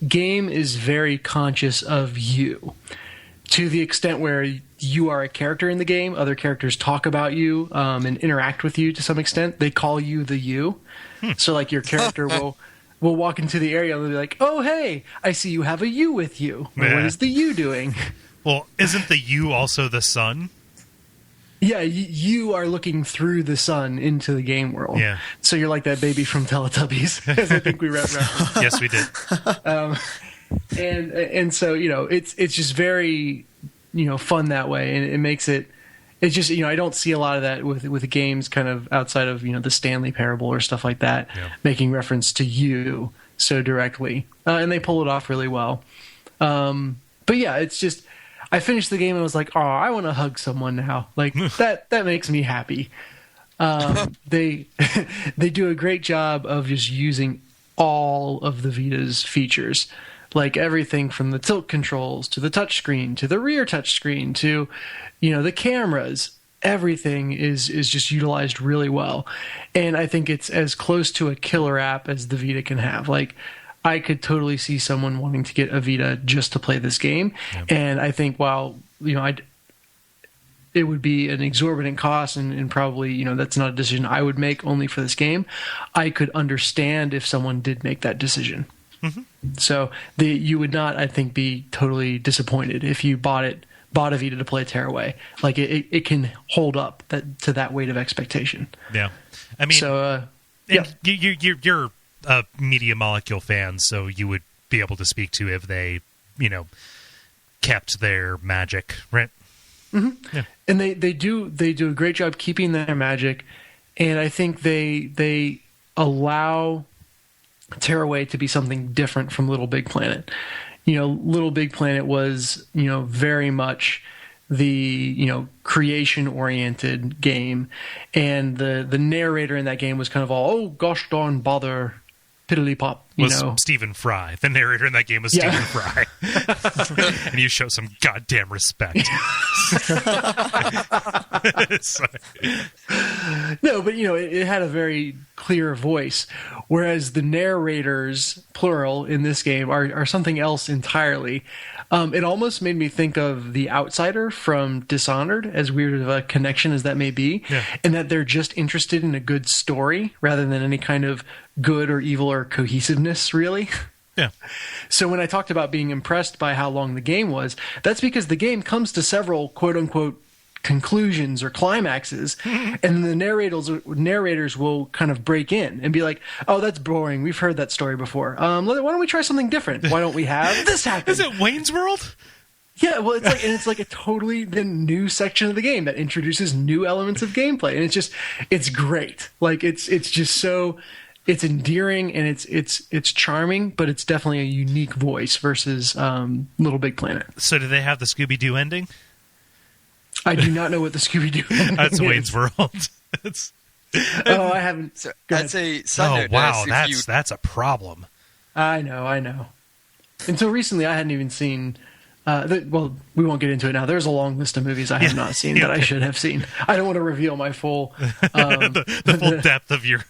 game is very conscious of you, to the extent where you are a character in the game. Other characters talk about you and interact with you to some extent. They call you the you. So like your character will walk into the area and they'll be like, "Oh, hey, I see you have a you with you. Yeah. What is the you doing?" Well, isn't the you also the sun? Yeah, you are looking through the sun into the game world. Yeah. So you're like that baby from Teletubbies, as I think we referenced. Yes, we did. And so it's just very fun that way, and it makes it. It's just I don't see a lot of that with games kind of outside of the Stanley Parable or stuff like that, making reference to you so directly, and they pull it off really well. But yeah, it's just I finished the game and was like, oh, I want to hug someone now. Like that makes me happy. They do a great job of just using all of the Vita's features. Like everything from the tilt controls to the touchscreen to the rear touchscreen to, the cameras. Everything is just utilized really well. And I think it's as close to a killer app as the Vita can have. Like, I could totally see someone wanting to get a Vita just to play this game. Yep. And I think while, it would be an exorbitant cost and probably, that's not a decision I would make only for this game, I could understand if someone did make that decision. Mm-hmm. So you would not, I think, be totally disappointed if you bought a Vita to play Tearaway. Like it can hold up to that weight of expectation. Yeah, I mean, so you're a Media Molecule fan, so you would be able to speak to if they, kept their magic, right? Mm-hmm. Yeah, and they do a great job keeping their magic, and I think they allow Tearaway to be something different from Little Big Planet. Little Big Planet was, very much the, creation-oriented game. And the narrator in that game was kind of all, oh, gosh darn bother, piddly pop. Was Stephen Fry. The narrator in that game was Stephen Fry. And you show some goddamn respect. No, but it had a very clear voice, whereas the narrators, plural, in this game are something else entirely. It almost made me think of The Outsider from Dishonored, as weird of a connection as that may be, in that they're just interested in a good story rather than any kind of good or evil or cohesiveness, really. Yeah. So when I talked about being impressed by how long the game was, that's because the game comes to several quote-unquote conclusions or climaxes, and the narrators will kind of break in and be like, "Oh, that's boring. We've heard that story before. Why don't we try something different? Why don't we have this happen?" Is it Wayne's World? Yeah, well, it's like a totally new section of the game that introduces new elements of gameplay, and it's great. Like it's just so. It's endearing and it's charming, but it's definitely a unique voice versus Little Big Planet. So do they have the Scooby-Doo ending? I do not know what the Scooby-Doo ending That's is. Wayne's World. I haven't. So, I'd say side note, wow, if that's a problem. I know. Until recently, I hadn't even seen... well, we won't get into it now. There's a long list of movies I have not seen that I should have seen. I don't want to reveal my full... the full depth of your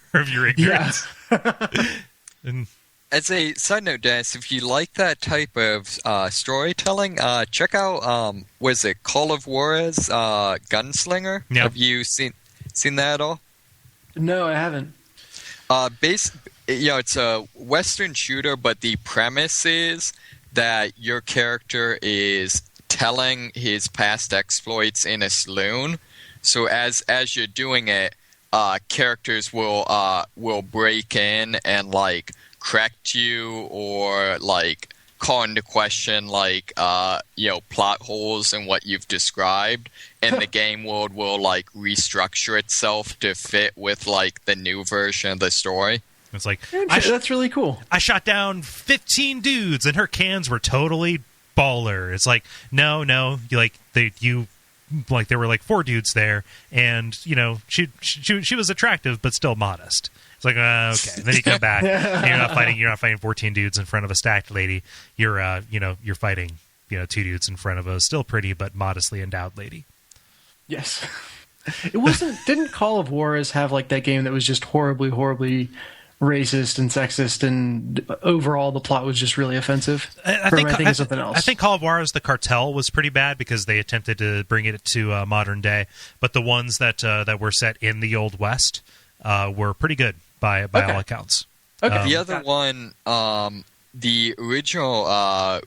ignorance. Yeah. As a side note, Dennis, if you like that type of storytelling, check out, was it Call of Juarez Gunslinger? Yep. Have you seen that at all? No, I haven't. It's a Western shooter, but the premise is that your character is telling his past exploits in a saloon. So as you're doing it, characters will break in and like correct you or like call into question like plot holes in what you've described, and the game world will like restructure itself to fit with like the new version of the story. It's like that's really cool. I shot down 15 dudes and her cans were totally baller. It's like no, there were like 4 dudes there, and she was attractive but still modest. It's like okay, and then you come back and you're not fighting 14 dudes in front of a stacked lady. You're fighting 2 dudes in front of a still pretty but modestly endowed lady. Yes. Didn't Call of Juarez have like that game that was just horribly racist and sexist, and overall the plot was just really offensive? I think it's something else. I think Call of Juarez The Cartel was pretty bad because they attempted to bring it to modern day, but the ones that were set in the Old West were pretty good by all accounts. Okay. The other one, the original,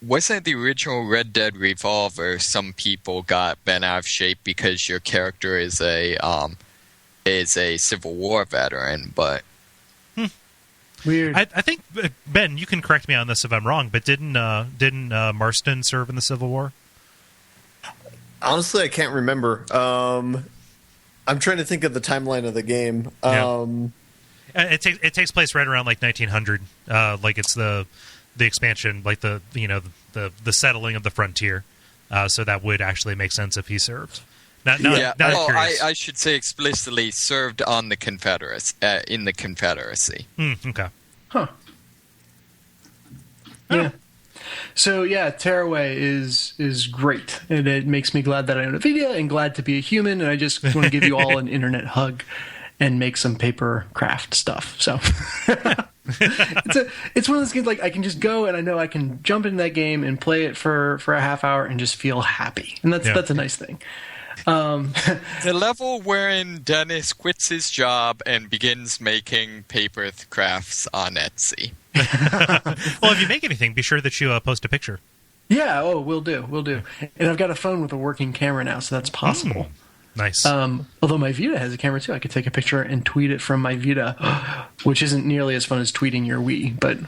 wasn't the original Red Dead Revolver. Some people got bent out of shape because your character is a Civil War veteran, but. Weird. I think Ben, you can correct me on this if I'm wrong, but didn't Marston serve in the Civil War? Honestly, I can't remember. I'm trying to think of the timeline of the game. It takes place right around like 1900. Like it's the expansion, like the settling of the frontier. So that would actually make sense if he served. I should say explicitly served on the in the Confederacy. Okay. Huh. Yeah. So yeah, Tearaway is great, and it makes me glad that I own a Vita and glad to be a human. And I just want to give you all an internet hug and make some paper craft stuff. So it's one of those games like I can just go and I know I can jump into that game and play it for a half hour and just feel happy, and that's a nice thing. The level wherein Dennis quits his job and begins making paper crafts on Etsy. Well, if you make anything, be sure that you post a picture. Yeah, we'll do. And I've got a phone with a working camera now, so that's possible. Nice. Although my Vita has a camera too. I could take a picture and tweet it from my Vita, which isn't nearly as fun as tweeting your Wii, but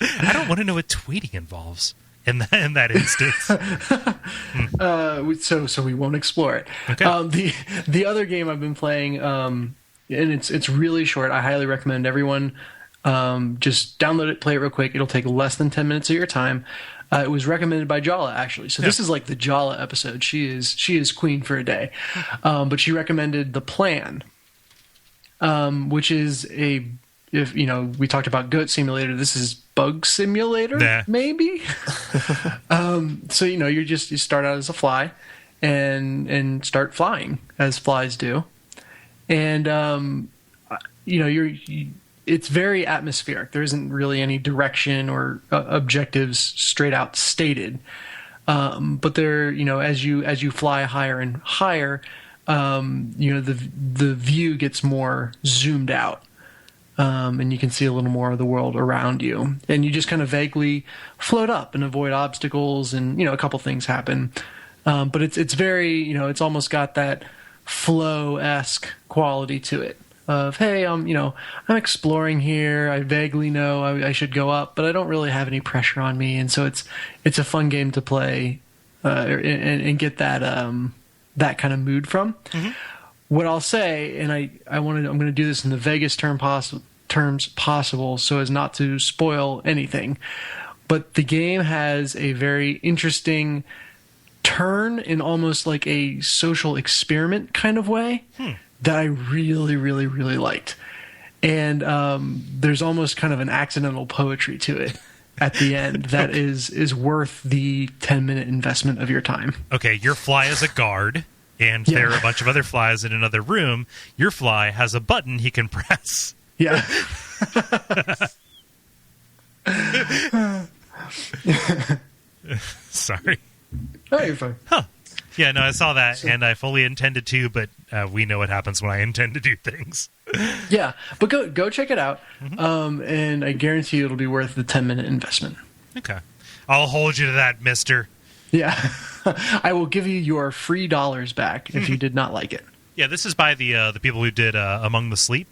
I don't want to know what tweeting involves. In that instance, so we won't explore it. Okay. The other game I've been playing, and it's really short. I highly recommend everyone just download it, play it real quick. It'll take less than 10 minutes of your time. It was recommended by Jala, actually. So this is like the Jala episode. She is queen for a day, but she recommended The Plan. which is we talked about Goat Simulator. This is Bug Simulator, maybe. So you start out as a fly, and start flying as flies do, and it's very atmospheric. There isn't really any direction or objectives straight out stated, but there, as you fly higher and higher, the view gets more zoomed out. And you can see a little more of the world around you, and you just kind of vaguely float up and avoid obstacles, and a couple things happen. But it's very, it's almost got that Flow-esque quality to it. Of, hey, I'm exploring here. I vaguely know I should go up, but I don't really have any pressure on me, and so it's a fun game to play and get that kind of mood from. Mm-hmm. What I'll say, and I'm going to do this in the vaguest terms possible so as not to spoil anything, but the game has a very interesting turn in almost like a social experiment kind of way that I really, really, really liked. And there's almost kind of an accidental poetry to it at the end that is worth the 10-minute investment of your time. Okay, your fly is a guard. And there are a bunch of other flies in another room. Your fly has a button he can press. Yeah. Sorry. Oh, you're fine. Huh. Yeah, no, I saw that, and I fully intended to, but we know what happens when I intend to do things. Yeah, but go check it out, and I guarantee you it'll be worth the 10-minute investment. Okay. I'll hold you to that, mister. Yeah. I will give you your free dollars back if you did not like it. Yeah, this is by the people who did Among the Sleep.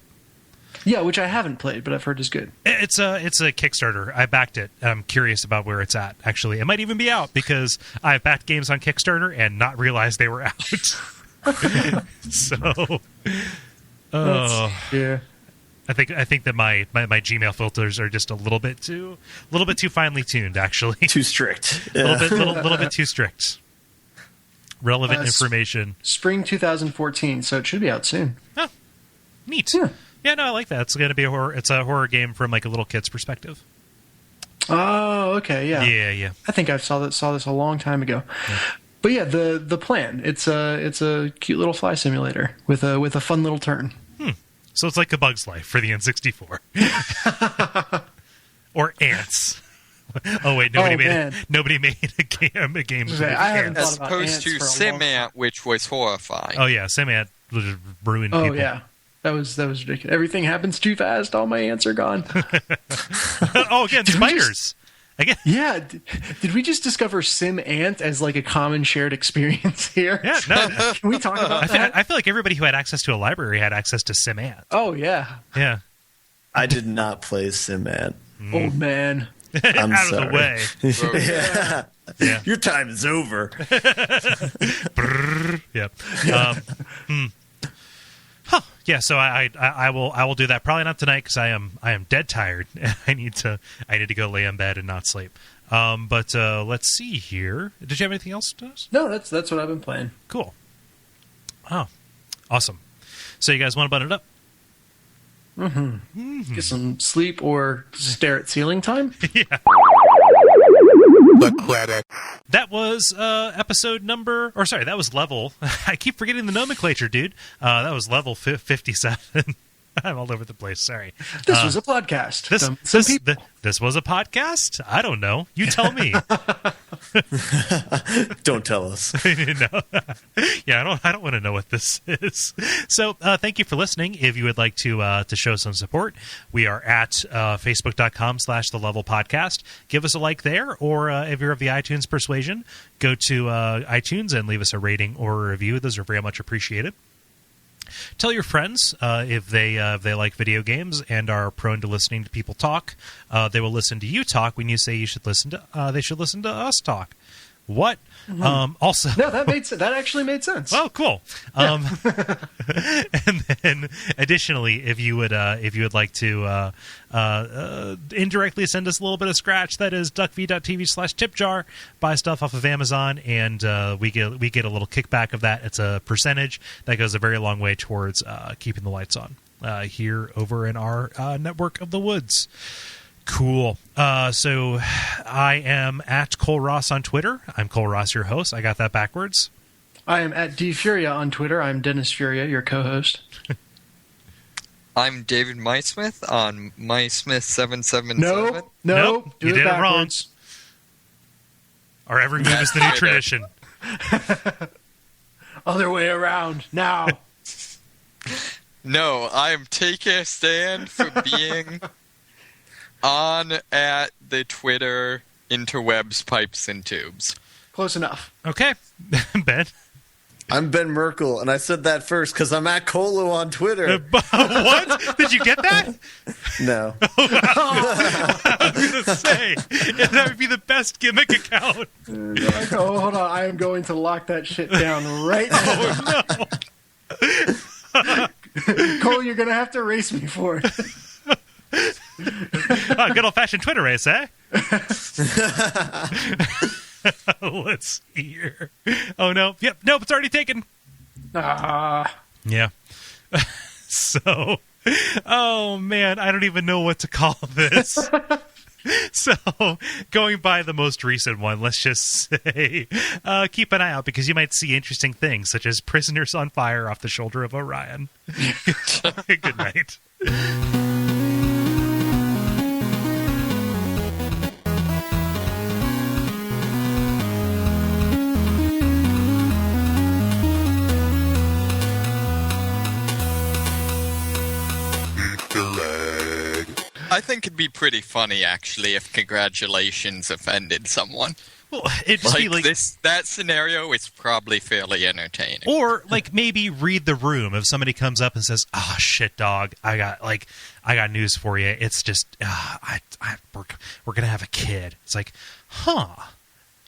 Yeah, which I haven't played, but I've heard is good. It's a Kickstarter. I backed it. I'm curious about where it's at, actually. It might even be out, because I've backed games on Kickstarter and not realized they were out. So, yeah. I think that my Gmail filters are just a little bit too finely tuned, actually. Too strict. A little bit too strict. Relevant information. Spring 2014, so it should be out soon. Oh, neat. Yeah. Yeah, no, I like that. It's going to be a horror. It's a horror game from like a little kid's perspective. Oh, okay, yeah. Yeah. I think I saw this a long time ago. Yeah. But yeah, the plan. It's a cute little fly simulator with a fun little turn. So it's like A Bug's Life for the N64. Or Ants. Oh wait, nobody made a game. I haven't as thought about opposed to SimAnt, which was horrifying. Oh yeah, SimAnt ruined people. Oh yeah, that was ridiculous. Everything happens too fast. All my ants are gone. Oh, again, spiders. Yeah, did we just discover SimAnt as like a common shared experience here? Yeah, no. Can we talk about that? I feel like everybody who had access to a library had access to SimAnt. Oh yeah. Yeah. I did not play SimAnt. Old man. I'm out sorry. of the way. Yeah. Your time is over. Yeah. Yeah. So I will do that. Probably not tonight because I am dead tired. I need to go lay in bed and not sleep. But let's see here. Did you have anything else to us? No, that's what I've been playing. Cool. Oh, awesome. So you guys want to button it up? Get some sleep or stare at ceiling time? Yeah. The credit. That was that was level. I keep forgetting the nomenclature, dude. That was level 57. I'm all over the place. Sorry. This was a podcast. This was a podcast? I don't know. You tell me. Don't tell us. No. Yeah, I don't want to know what this is. So thank you for listening. If you would like to show some support, we are at facebook.com/The Level Podcast. Give us a like there, or if you're of the iTunes persuasion, go to iTunes and leave us a rating or a review. Those are very much appreciated. Tell your friends if they like video games and are prone to listening to people talk. They will listen to you talk when you say you should listen to. They should listen to us talk. What? Also, no, that actually made sense. Oh, cool. And then, additionally, if you would like to indirectly send us a little bit of scratch, that is Duckfeed.tv/tipjar. Buy stuff off of Amazon, and we get a little kickback of that. It's a percentage that goes a very long way towards keeping the lights on. here over in our network of the woods. Cool. So I am at Cole Ross on Twitter. I'm Cole Ross, your host. I got that backwards. I am at DFuria on Twitter. I'm Dennis Furia, your co-host. I'm David MySmith on MySmith777. Nope. You did it wrong. Our every move is the new tradition. Other way around now. No, I am taking a stand for being on at the Twitter interwebs, pipes, and tubes. Close enough. Okay. Ben? I'm Ben Merkel, and I said that first because I'm at Kole on Twitter. What? Did you get that? No. I was going to say, that would be the best gimmick account. Oh, hold on. I am going to lock that shit down right now. Oh, no. Cole, you're going to have to race me for it. Good old-fashioned Twitter race, eh? Let's see here. Oh, no. Yep. Nope, it's already taken. Yeah. So, oh, man, I don't even know what to call this. So, going by the most recent one, let's just say, keep an eye out because you might see interesting things, such as prisoners on fire off the shoulder of Orion. Good night. I think it'd be pretty funny, actually, if congratulations offended someone. Well, it'd just be like that scenario is probably fairly entertaining. Or like maybe read the room if somebody comes up and says, "Oh shit, dog, I got news for you. It's just we're gonna have a kid." It's like, huh.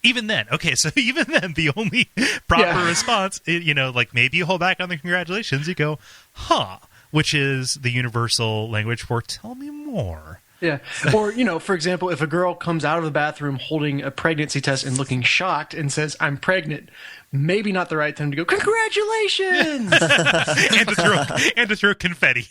Even then, okay, so even then, the only proper response, like maybe you hold back on the congratulations. You go, huh. Which is the universal language for tell me more. Yeah. Or, for example, if a girl comes out of the bathroom holding a pregnancy test and looking shocked and says, "I'm pregnant," maybe not the right time to go, "Congratulations!" and to throw confetti.